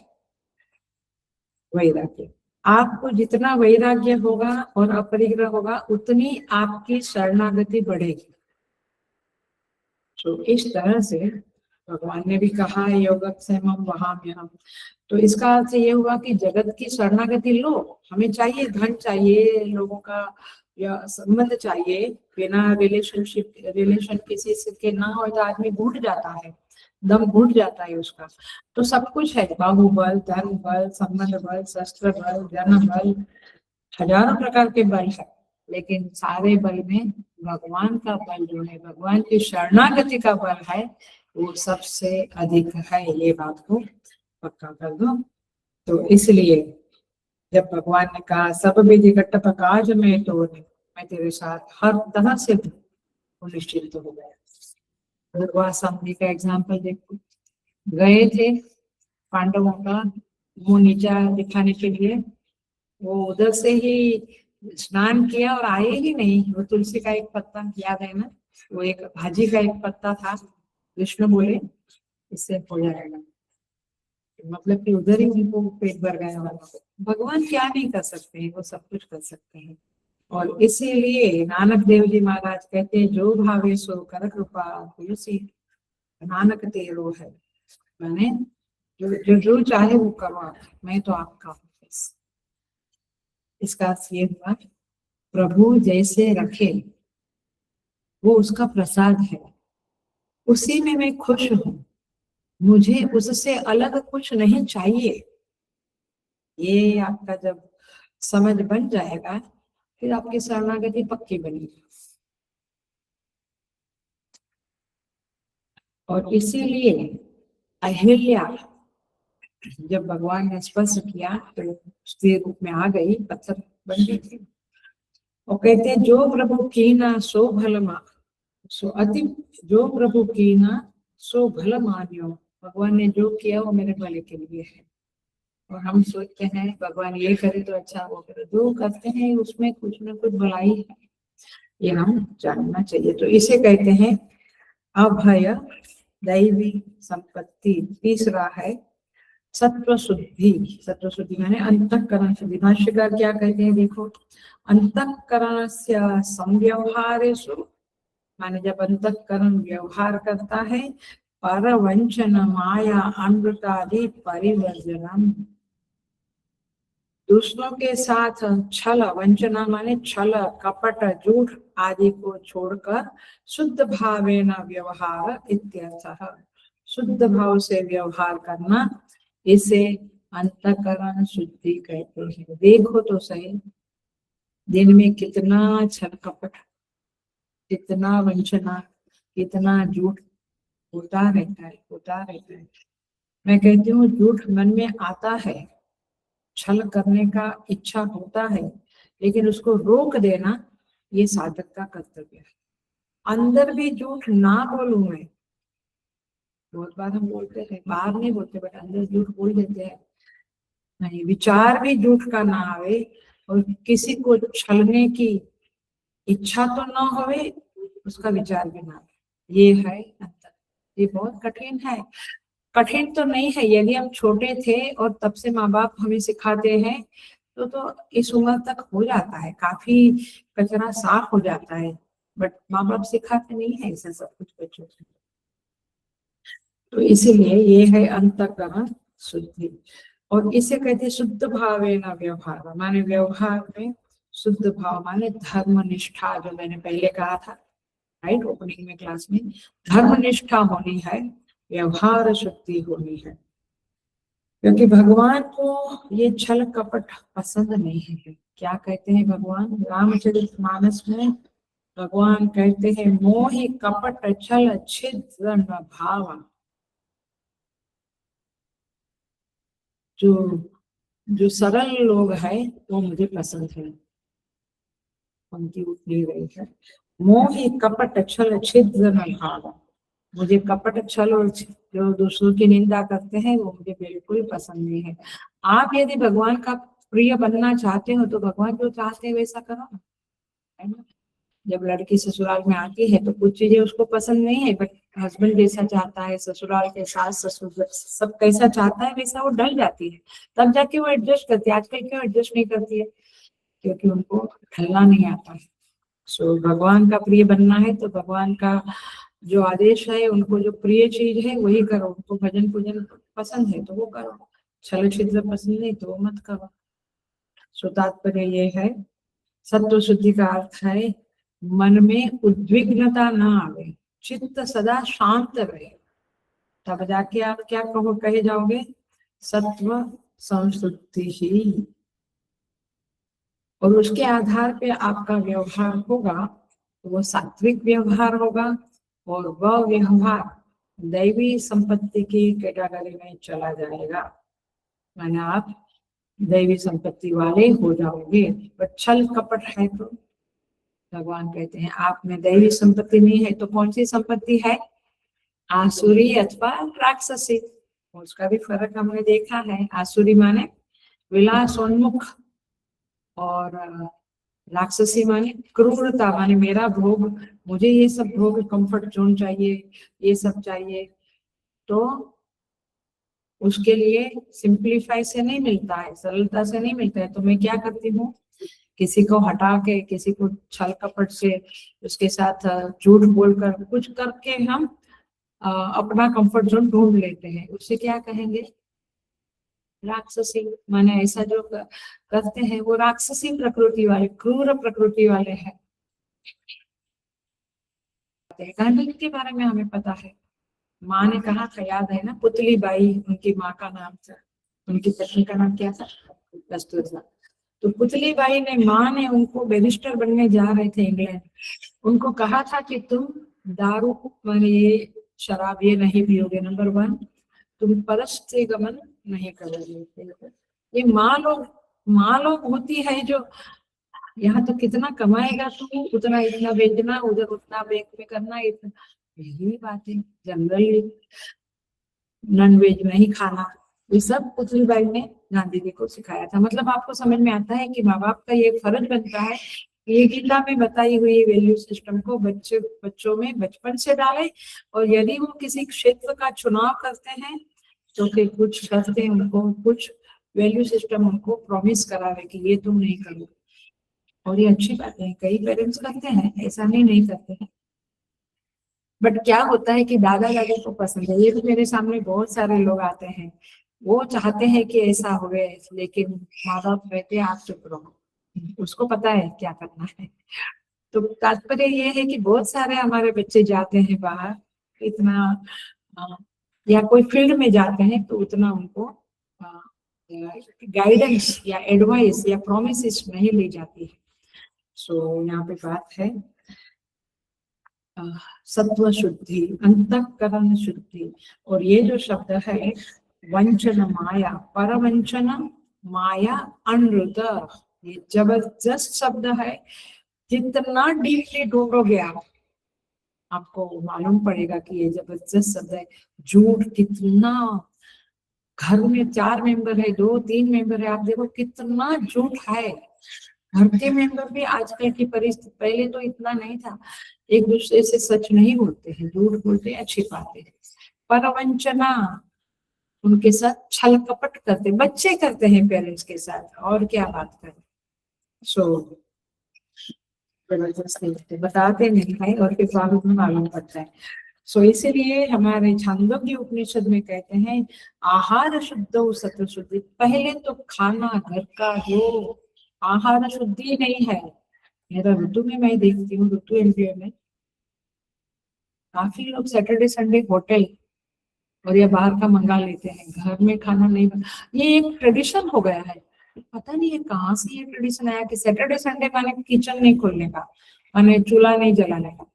वैराग्य। आपको जितना वैराग्य होगा और अपरिग्रह होगा, उतनी आपकी शरणागति बढ़ेगी। तो इस तरह से भगवान ने भी कहा योगक्षेमम वहाम्यहम्। तो इसका अर्थ ये हुआ कि जगत की शरणागति लो, हमें चाहिए धन, चाहिए लोगों का या संबंध चाहिए, बिना रिलेशन किसी से के ना हो तो आदमी घुट जाता है, दम घुट जाता है उसका। तो सब कुछ है, बाहुबल, धन बल, संबंध बल, शस्त्र बल, जन बल, हजारों प्रकार के बल है, लेकिन सारे बल में भगवान का बल जो है, भगवान की शरणागति का बल है, वो सबसे अधिक है। ये बात को पक्का कर दो। तो इसलिए जब भगवान ने कहा सब विधि घट प्रकाश में, तो मैं तेरे साथ हर तरह से निश्चिंत हो गया। दुर्वासा का एग्जाम्पल देखो, गए थे पांडवों का मुंह नीचा दिखाने के लिए, वो उधर से ही स्नान किया और आए ही नहीं। वो तुलसी का एक पत्ता याद है ना, वो एक भाजी का एक पत्ता था, विष्णु बोले इससे हो जाएगा, मतलब कि उधर ही उनको पेट भर गया वाला। भगवान क्या नहीं कर सकते हैं, वो सब कुछ कर सकते हैं। और इसीलिए नानक देव जी महाराज कहते हैं, जो भावे सो कर कृपा तुलसी, नानक तेरो है, मैंने जो चाहे वो करो आप, मैं तो आपका हूँ। इसका अर्थ ये हुआ, प्रभु जैसे रखे वो उसका प्रसाद है, उसी में मैं खुश हूँ, मुझे उससे अलग कुछ नहीं चाहिए। ये आपका जब समझ बन जाएगा, फिर आपकी शरणागति पक्की बनेगी। और इसीलिए अहिल्या जब भगवान ने स्पर्श किया तो उसके रूप में आ गई, पत्थर बन गई थी। और कहते हैं जो प्रभु कीना सो भल मा, सो अति, जो प्रभु कीना सो भल मान्यो, भगवान ने जो किया वो मेरे भले के लिए है। और हम सोचते हैं भगवान ये करे तो अच्छा, वो करे, जो करते हैं उसमें कुछ ना कुछ भलाई है, ये हम जानना चाहिए। तो इसे कहते हैं अभय दैवी संपत्ति। तीसरा है सत्व शुद्धि। सत्व शुद्धि माने अंतःकरण शुद्धि। भाष्यकार क्या कहते हैं देखो, अंतःकरण से संव्यवहारेषु, माने जब अंतःकरण व्यवहार करता है, परवंचन माया अमृतादि परिवर्जनम, दूसरों के साथ छल, वंचना माने छल, कपट, झूठ आदि को छोड़कर शुद्ध भावेन व्यवहार इत्यर्थः, शुद्ध भाव से व्यवहार करना, इसे अंतःकरण शुद्धि कहते हैं। देखो तो सही, दिन में कितना छल कपट, कितना वंचना, कितना झूठ होता रहता है, होता रहता है। मैं कहती हूँ झूठ मन में आता है, छल करने का इच्छा होता है, लेकिन उसको रोक देना ये साधक का कर्तव्य है। अंदर भी झूठ ना बोलूं मैं, बहुत बार हम बोलते हैं, बाहर नहीं बोलते बट अंदर झूठ बोल देते हैं, नहीं विचार भी झूठ का ना आवे, और किसी को छलने की इच्छा तो ना होवे, उसका विचार भी ना आवे, ये है अंतर। ये बहुत कठिन है। कठिन तो नहीं है, यदि हम छोटे थे और तब से माँ बाप हमें सिखाते हैं तो इस उम्र तक हो जाता है, काफी कचरा साफ हो जाता है, बट माँ बाप सिखाते नहीं है ऐसा सब कुछ बच्चों को। तो इसीलिए ये है अंतःकरण शुद्धि। और इसे कहते हैं शुद्ध भावे न व्यवहार, माने व्यवहार में शुद्ध भाव माने धर्म निष्ठा, जो मैंने पहले कहा था राइट ओपनिंग में क्लास में, धर्म निष्ठा होनी है, व्यवहार शुद्धि होनी है। क्योंकि भगवान को ये छल कपट पसंद नहीं है। क्या कहते हैं भगवान रामचरितमानस में? भगवान कहते हैं मोहि कपट छल छिद्र न भावा। जो सरल लोग हैं वो मुझे पसंद है। उनकी उतनी रही है, मोहि कपट छल छिद्र न भावा। मुझे कपट छल और जो दूसरों की निंदा करते हैं वो मुझे बिल्कुल पसंद नहीं है। आप यदि भगवान का प्रिय बनना चाहते हो तो भगवान जो चाहते हैं वैसा करो ना, है ना। जब लड़की ससुराल में आती है तो कुछ चीजें उसको पसंद नहीं है, बट हस्बैंड जैसा चाहता है, ससुराल के सास ससुर सब कैसा चाहता है वैसा वो डल जाती है, तब जाके वो एडजस्ट करती है। आजकल क्यों एडजस्ट नहीं करती है? क्योंकि उनको ढलना नहीं आता है। सो भगवान का प्रिय बनना है तो भगवान का जो आदेश है, उनको जो प्रिय चीज है वही करो। उनको भजन पूजन पसंद है तो वो करो, छल छिद्र पसंद नहीं तो वो मत करो। सो तात्पर्य ये है, सत्व शुद्धि का अर्थ है मन में उद्विग्नता ना आवे, चित्त सदा शांत रहे, तब जाके आप क्या कहे जाओगे? सत्व संशुद्धि ही। और उसके आधार पे आपका व्यवहार होगा तो वो सात्विक व्यवहार होगा, और वह व्यवहार दैवी संपत्ति की कैटेगरी में चला जाएगा, माने आप दैवी संपत्ति वाले हो जाओगे। पर छल कपट है तो भगवान कहते हैं आप में दैवी संपत्ति नहीं है तो कौन सी संपत्ति है? आसुरी अथवा राक्षसी। उसका भी फर्क हमने देखा है। आसुरी माने विलासोन्मुख, और राक्षसी माने क्रूरता, माने मेरा भोग, मुझे ये सब भोग, कंफर्ट जोन चाहिए, ये सब चाहिए। तो उसके लिए सिंप्लीफाई से नहीं मिलता है, सरलता से नहीं मिलता है। तो मैं क्या करती हूँ, किसी को हटा के, किसी को छल कपट से, उसके साथ झूठ बोलकर कुछ करके हम अपना कंफर्ट जोन ढूंढ लेते हैं। उससे क्या कहेंगे? राक्षसी। माने ऐसा जो करते हैं वो राक्षसी प्रकृति वाले, क्रूर प्रकृति वाले हैं। गांधी के बारे में हमें पता है, माँ ने कहा था, याद है ना, पुतली बाई उनकी माँ का नाम था, उनकी पत्नी का नाम क्या था? कस्तूरबा। तो पुतली बाई ने, माँ ने उनको बैरिस्टर बनने जा रहे थे इंग्लैंड, उनको कहा था कि तुम दारू माने ये शराब ये नहीं पियोगे, नंबर 1, तुम परस्त से गमन नहीं करोगे। ये माँ लोग होती है जो यहाँ तो कितना कमाएगा तू, उतना इतना बेचना, उधर उतना बैंक में करना, इतना, यही बात है। जनरली नॉन वेज नहीं खाना, ये सब पुतलीबाई ने गांधी जी को सिखाया था। मतलब आपको समझ में आता है कि माँ बाप का ये फर्ज बनता है, ये गीता में बताई हुई वैल्यू सिस्टम को बच्चों में बचपन से डाले। और यदि वो किसी क्षेत्र का चुनाव करते हैं तो फिर कुछ करते उनको कुछ वैल्यू सिस्टम उनको प्रॉमिस करावे कि ये तुम नहीं करो। और ये अच्छी बात है, कई पेरेंट्स करते हैं, ऐसा नहीं करते हैं। बट क्या होता है कि दादा दादी को पसंद है, ये भी मेरे सामने बहुत सारे लोग आते हैं, वो चाहते हैं कि ऐसा हो, लेकिन माँ बाप कहते हैं आप चुप रहो, उसको पता है क्या करना है। तो तात्पर्य ये है कि बहुत सारे हमारे बच्चे जाते हैं बाहर, इतना या कोई फील्ड में जाते हैं तो उतना उनको गाइडेंस या एडवाइस या प्रोमिस नहीं ली जाती है। सो यहाँ पे बात है सत्व शुद्धि, अंतःकरण शुद्धि। और ये जो शब्द है वंचन माया, परवंचन माया अनृत, ये जबरदस्त शब्द है। जितना डीपली ढूंढोगे आप, आपको मालूम पड़ेगा कि ये जबरदस्त शब्द है। झूठ कितना, घर में 4 मेंबर है, 2-3 मेंबर है, आप देखो कितना झूठ है। घर के मेंबर भी आजकल की परिस्थिति, पहले तो इतना नहीं था, एक दूसरे से सच नहीं बोलते हैं, झूठ बोलते हैं, छिपाते हैं। परवंचना उनके साथ छल कपट करते, बच्चे करते हैं पेरेंट्स के साथ, और क्या बात करें। सो जबरदस्ती बताते नहीं है और फिर बाद में मालूम पड़ता है। सो इसीलिए हमारे छांदोग्य उपनिषद में कहते हैं आहार शुद्ध सत्व शुद्धि। पहले तो खाना घर का जो आहार शुद्धि नहीं है। मेरा ऋतु में मैं देखती हूँ, ऋतु एनजीओ में काफी लोग सैटरडे संडे होटल और या बाहर का मंगा लेते हैं, घर में खाना नहीं बना। ये एक ट्रेडिशन हो गया है, पता नहीं है कहाँ से ये ट्रेडिशन आया कि सैटरडे संडे माने किचन नहीं खोलने का, माने चूल्हा नहीं जलाने का,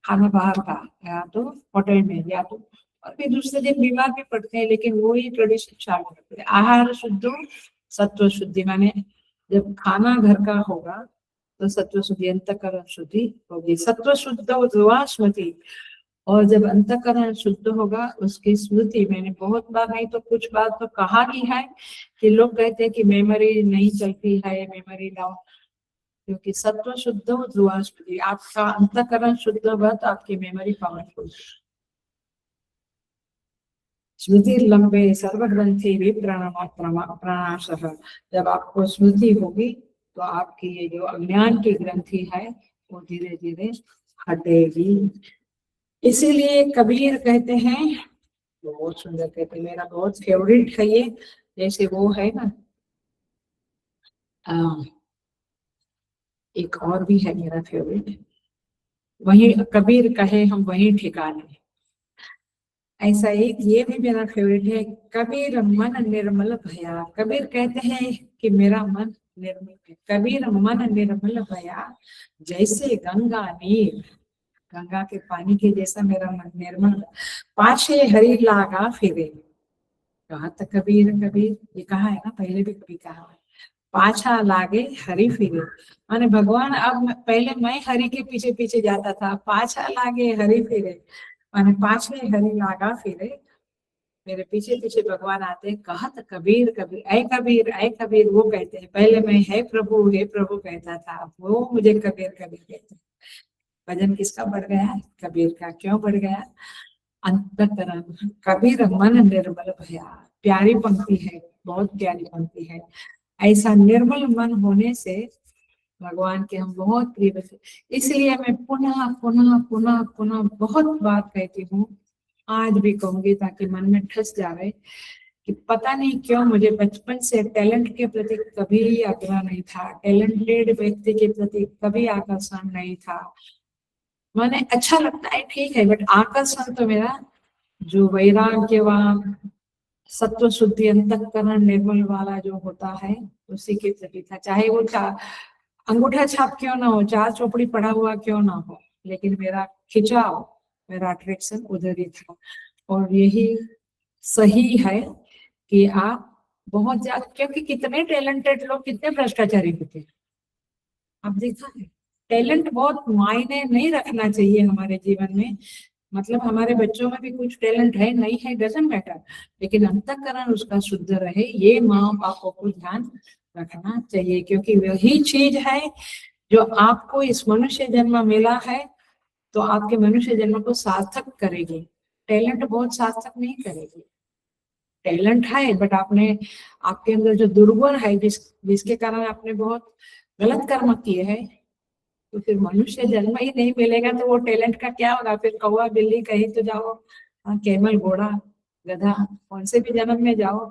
खाना बाहर का या तो होटल में या तो, और फिर दूसरे दिन बीमार भी पड़ते हैं। लेकिन वो ही ट्रेडिशन चालू करते हैं। आहार शुद्ध सत्व शुद्धि, माने जब खाना घर का होगा तो सत्व शुद्धि, अंतःकरण शुद्धि होगी। सत्व शुद्ध हुआ स्मृति, और जब अंतःकरण शुद्ध होगा उसकी स्मृति। मैंने बहुत बार नहीं तो कुछ बार तो कहा ही है कि लोग कहते हैं कि मेमोरी नहीं चलती है, मेमोरी लाओ, क्योंकि सत्व शुद्ध हुआ स्मृति। आपका अंतःकरण शुद्ध होगा तो आपकी मेमोरी पावरफुल। स्मृति लंबे सर्वग्रंथि भी प्रणाशः। जब आपको स्मृति होगी तो आपकी ये जो अज्ञान की ग्रंथि है वो धीरे धीरे हटेगी। इसीलिए कबीर कहते हैं, बहुत सुंदर कहते हैं, मेरा बहुत फेवरेट है ये। जैसे वो है ना, एक और भी है मेरा फेवरेट, वही कबीर कहे हम वही ठिकाने। ऐसा एक ये भी मेरा फेवरेट है, कबीर मन निर्मल भया। कबीर कहते हैं कि मेरा मन निर्मल है। कबीर मन निर्मल भया जैसे गंगा नीर, गंगा के पानी के जैसा मेरा मन निर्मल। पाछे हरि लागा फिरे, कहा था कबीर, कबीर ये कहा है ना, पहले भी कभी कहा है, पाछा लागे हरि फिरे। माने भगवान अब पहले मैं हरि के पीछे पीछे जाता था, पाछा लागे हरि फिरे, माने पाछे हरि लागा फिरे, मेरे पीछे पीछे भगवान आते। कहत कबीर कबीर, ऐ कबीर ऐ कबीर, वो कहते हैं पहले मैं है प्रभु कहता था, वो मुझे कबीर कबीर कहते हैं। भजन किसका बढ़ गया, कबीर का। क्यों बढ़ गया, अंतःकरण। कबीर मन निर्मल भया, प्यारी पंक्ति है, बहुत प्यारी पंक्ति है। ऐसा निर्मल मन होने से भगवान के हम बहुत प्रिय बचे। इसलिए मैं पुनः पुनः पुनः पुनः बहुत बार कहती हूँ, आज भी कहूंगी ताकि मन में ठस जाए कि पता नहीं क्यों मुझे बचपन से टैलेंट के प्रति कभी आग्रह नहीं था, टैलेंटेड व्यक्ति के प्रति कभी आकर्षण नहीं था। मैंने अच्छा लगता है ठीक है, बट आकर्षण तो मेरा जो वैराग्यवान सत्व शुद्धि अंतःकरण निर्मल वाला जो होता है उसी के प्रति था। चाहे वो अंगूठा छाप क्यों ना हो, 4 चौपड़ी पढ़ा हुआ क्यों ना हो, लेकिन मेरा खिंचाव, मेरा अट्रैक्शन उधर ही था। और यही सही है कि आप बहुत ज्यादा, क्योंकि कितने टैलेंटेड लोग कितने भ्रष्टाचारी होते हैं, आप देखा है। टैलेंट बहुत मायने नहीं रखना चाहिए हमारे जीवन में, मतलब हमारे बच्चों में भी कुछ टैलेंट है नहीं है डजंट मैटर, लेकिन अंतःकरण उसका शुद्ध रहे, ये माँ बापों को ध्यान रखना चाहिए। क्योंकि वही चीज है जो आपको इस मनुष्य जन्म मिला है तो आपके मनुष्य जन्म को सार्थक करेगी। टैलेंट बहुत सार्थक नहीं करेगी। टैलेंट है बट आपने, आपके अंदर जो दुर्गुण है जिसके कारण आपने बहुत गलत कर्म किए हैं, तो फिर मनुष्य जन्म ही नहीं मिलेगा तो वो टैलेंट का क्या होगा। फिर कौवा बिल्ली कहीं तो जाओ, कैमल घोड़ा गधा कौन से भी जन्म में जाओ,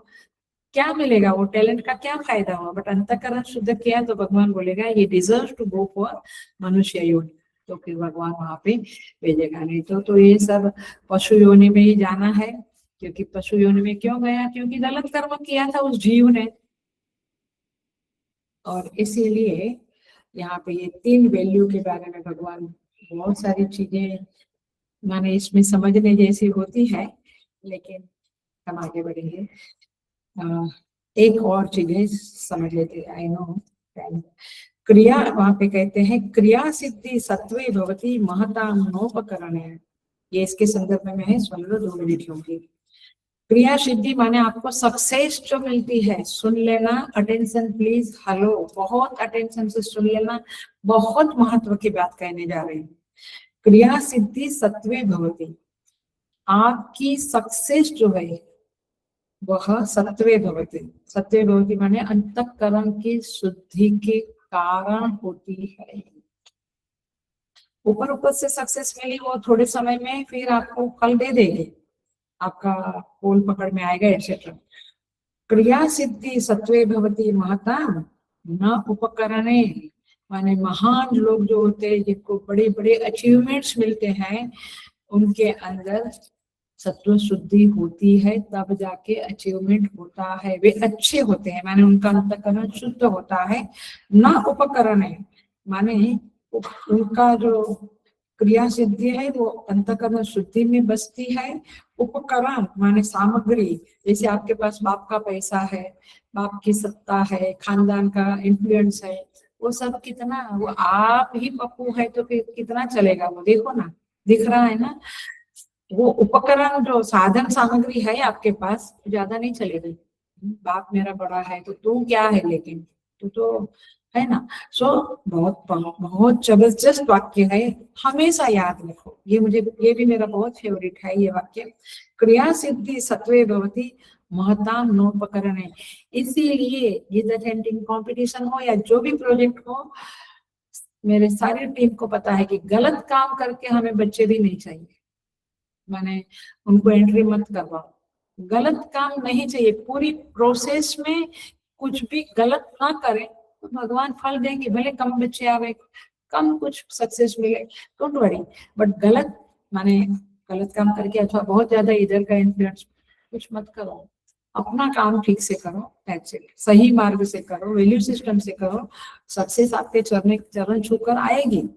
क्या मिलेगा, वो टैलेंट का क्या फायदा हुआ। बट अंतःकरण शुद्ध किया तो भगवान बोलेगा ये डिजर्व टू गो फॉर मनुष्य योनि, तो फिर भगवान वहां पे भेजेगा। नहीं तो ये सब पशु योनि में ही जाना है। क्योंकि पशु योनि में क्यों गया, क्योंकि गलत कर्म किया था उस जीव ने। और इसीलिए यहाँ पे ये 3 वैल्यू के बारे में भगवान बहुत सारी चीजें माने इसमें समझने जैसी होती है, लेकिन हम आगे बढ़ेंगे। एक और चीजें समझ लेते हैं। आई नो क्रिया, वहां पे कहते हैं क्रिया सिद्धि सत्वे भवती महता नोपकरण है, ये इसके संदर्भ में है। सुन लो 2 मिनट होंगी। क्रिया सिद्धि माने आपको सक्सेस जो मिलती है, सुन लेना, अटेंशन प्लीज, हेलो, बहुत अटेंशन से सुन लेना, बहुत महत्व की बात कहने जा रही हूँ। क्रिया सिद्धि सत्वे भवती, आपकी सक्सेस जो है वह सत्वे भवति। सत्वे भवति माने अंतःकरण की शुद्धि के कारण होती है। ऊपर ऊपर से सक्सेस मिली वो थोड़े समय में, फिर आपको फल दे देगी, आपका पोल पकड़ में आएगा एक्सेट्रा। क्रिया सिद्धि सत्वे भवति महता न उपकरणे, माने महान लोग जो होते हैं जिनको बड़े बड़े अचीवमेंट्स मिलते हैं, उनके अंदर सत्व शुद्धि होती है, तब जाके अचीवमेंट होता है, वे अच्छे होते हैं, माने उनका अंतःकरण शुद्ध होता है। न उपकरण है माने उनका जो क्रिया सिद्धि है वो अंतःकरण शुद्धि में बसती है। उपकरण माने सामग्री, जैसे आपके पास बाप का पैसा है, बाप की सत्ता है, खानदान का इन्फ्लुएंस है, वो सब कितना, वो आप ही पप्पू है तो फिर कितना चलेगा, वो देखो ना, दिख रहा है ना। वो उपकरण जो साधन सामग्री है आपके पास ज्यादा नहीं चलेगी। बाप मेरा बड़ा है तो तू क्या है, लेकिन तू तो है ना। सो बहुत बहुत जबरदस्त वाक्य है, हमेशा याद रखो। ये भी मेरा बहुत फेवरेट है ये वाक्य। क्रिया सिद्धि सत्वे भवति महताम नोपकरण है। इसीलिए ये अटेंडिंग कंपटीशन हो या जो भी प्रोजेक्ट हो, मेरे सारी टीम को पता है कि गलत काम करके हमें बच्चे भी नहीं चाहिए, माने उनको एंट्री मत करवाओ, गलत काम नहीं चाहिए। पूरी प्रोसेस में कुछ भी गलत ना करें तो भगवान फल देंगे, भले कम बच्चे आवे, कम कुछ सक्सेस मिले, डोंट वरी। बट गलत माने गलत काम करके अथवा बहुत ज्यादा इधर का इन्फ्लुएंस कुछ मत करो, अपना काम ठीक से करो, दैट्स इट। सही मार्ग से करो, वैल्यू सिस्टम से करो, सक्सेस आपके चरण छूकर आएगी।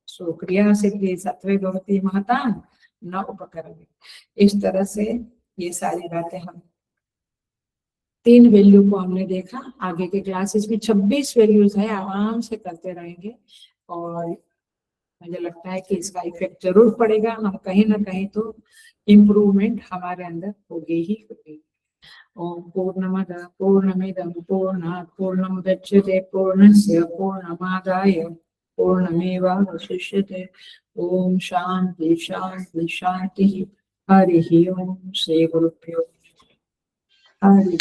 सो क्रिया सिद्धि सत्वे भवति महताम न उपकरण। इस तरह से ये सारी बातें हम 3 वैल्यू को हमने देखा। आगे के क्लासेस में 26 वैल्यूज है, आराम से करते रहेंगे और मुझे लगता है कि इसका इफेक्ट जरूर पड़ेगा। हम कहीं ना कहीं तो इम्प्रूवमेंट हमारे अंदर होगी ही होगी। ओम पूर्णमद पूर्णमिदं पूर्णात् पूर्णमुदच्यते पूर्णस्य पूर्णमादाय पूर्णमेवावशिष्यते। ओम शांति शांति शांति। हरि ओम। श्री गुरुभ्यो हरि।